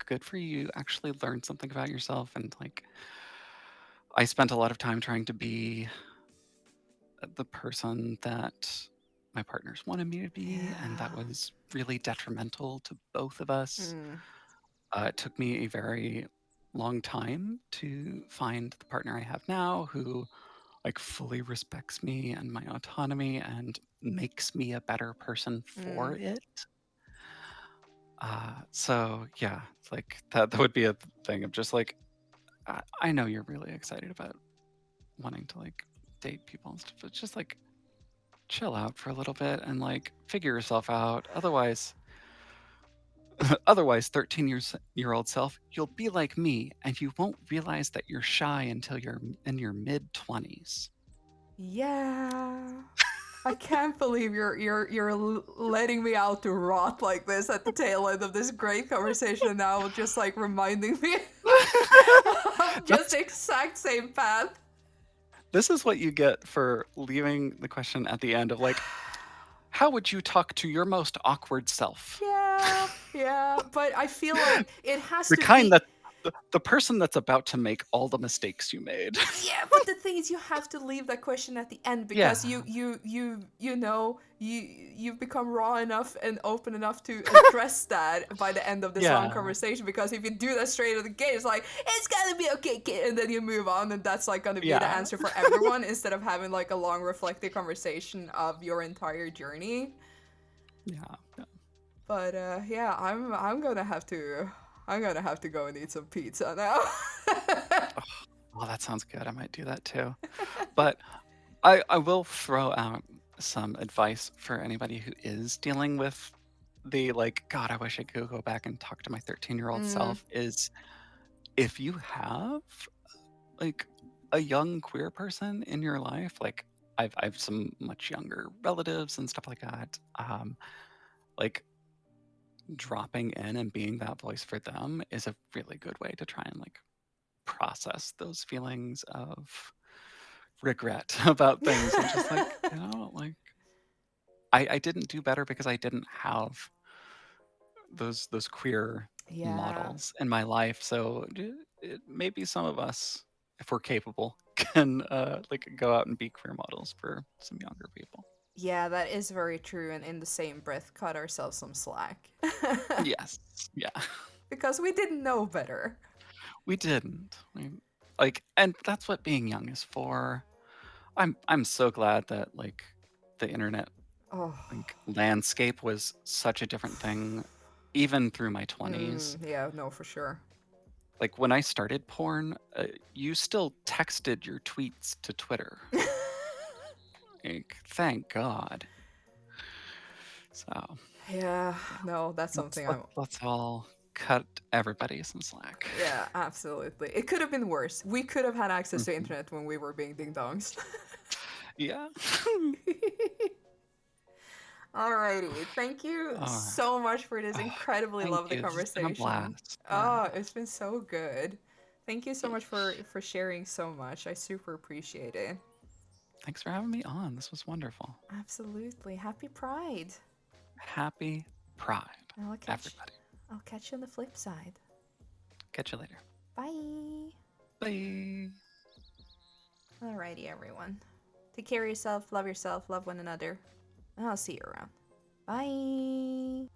good for you. Actually learn something about yourself and like I spent a lot of time trying to be the person that my partners wanted me to be, and that Yeah. was really detrimental to both of us. Mm, It took me a very long time to find the partner I have now who like fully respects me and my autonomy and makes me a better person for mm. it. So yeah, it's like that would be a thing of just like I know you're really excited about wanting to like date people and stuff, but just like chill out for a little bit and like figure yourself out. Otherwise, 13-year-old self, you'll be like me and you won't realize that you're shy until you're in your mid 20s. Yeah. I can't believe you're letting me out to rot like this at the tail end of this great conversation and now just like reminding me of just That's the exact same path. this is what you get for leaving the question at the end of like, how would you talk to your most awkward self? Yeah, yeah, but I feel like it has The to kind be. that the person that's about to make all the mistakes you made. Yeah, but the thing is, you have to leave that question at the end because Yeah. you've become raw enough and open enough to address that by the end of this long Yeah. conversation. Because if you do that straight at the gate, it's like it's gonna be okay, kid, and then you move on, and that's like gonna be the Yeah. answer for everyone instead of having like a long reflective conversation of your entire journey. Yeah. Yeah. But yeah, I'm gonna have to go and eat some pizza now. Well, that sounds good. I might do that too. But I will throw out some advice for anybody who is dealing with the like, God, I wish I could go back and talk to my 13-year-old Mm, self is if you have like a young queer person in your life, like I've some much younger relatives and stuff like that. Like dropping in and being that voice for them is a really good way to try and like process those feelings of regret about things and just like, like I didn't do better because I didn't have those queer yeah. models in my life. So maybe some of us, if we're capable, can like go out and be queer models for some younger people. Yeah, that is very true, and in the same breath, cut ourselves some slack. Yes, yeah, Because we didn't know better. we didn't. Like, and that's what being young is for. I'm so glad that like the internet Oh, like landscape was such a different thing even through my 20s. yeah, no, for sure. Like when I started porn, you still texted your tweets to Twitter. Like, thank God. So Yeah, no, that's let's something let, I'm. let's all cut everybody some slack. Yeah, absolutely. It could have been worse. We could have had access to Mhm. internet when we were being ding dongs. Yeah. Alrighty, thank you All right. so much for this Oh, incredibly thank lovely you. This has been a conversation. blast. Yeah. Oh, it's been so good. Thank you so much for sharing so much. I super appreciate it. Thanks for having me on. This was wonderful. Absolutely. Happy Pride. Happy Pride, And everybody. I'll catch you on the flip side. Catch you later. Bye. Bye. Alrighty, everyone. Take care of yourself, love one another. And I'll see you around. Bye.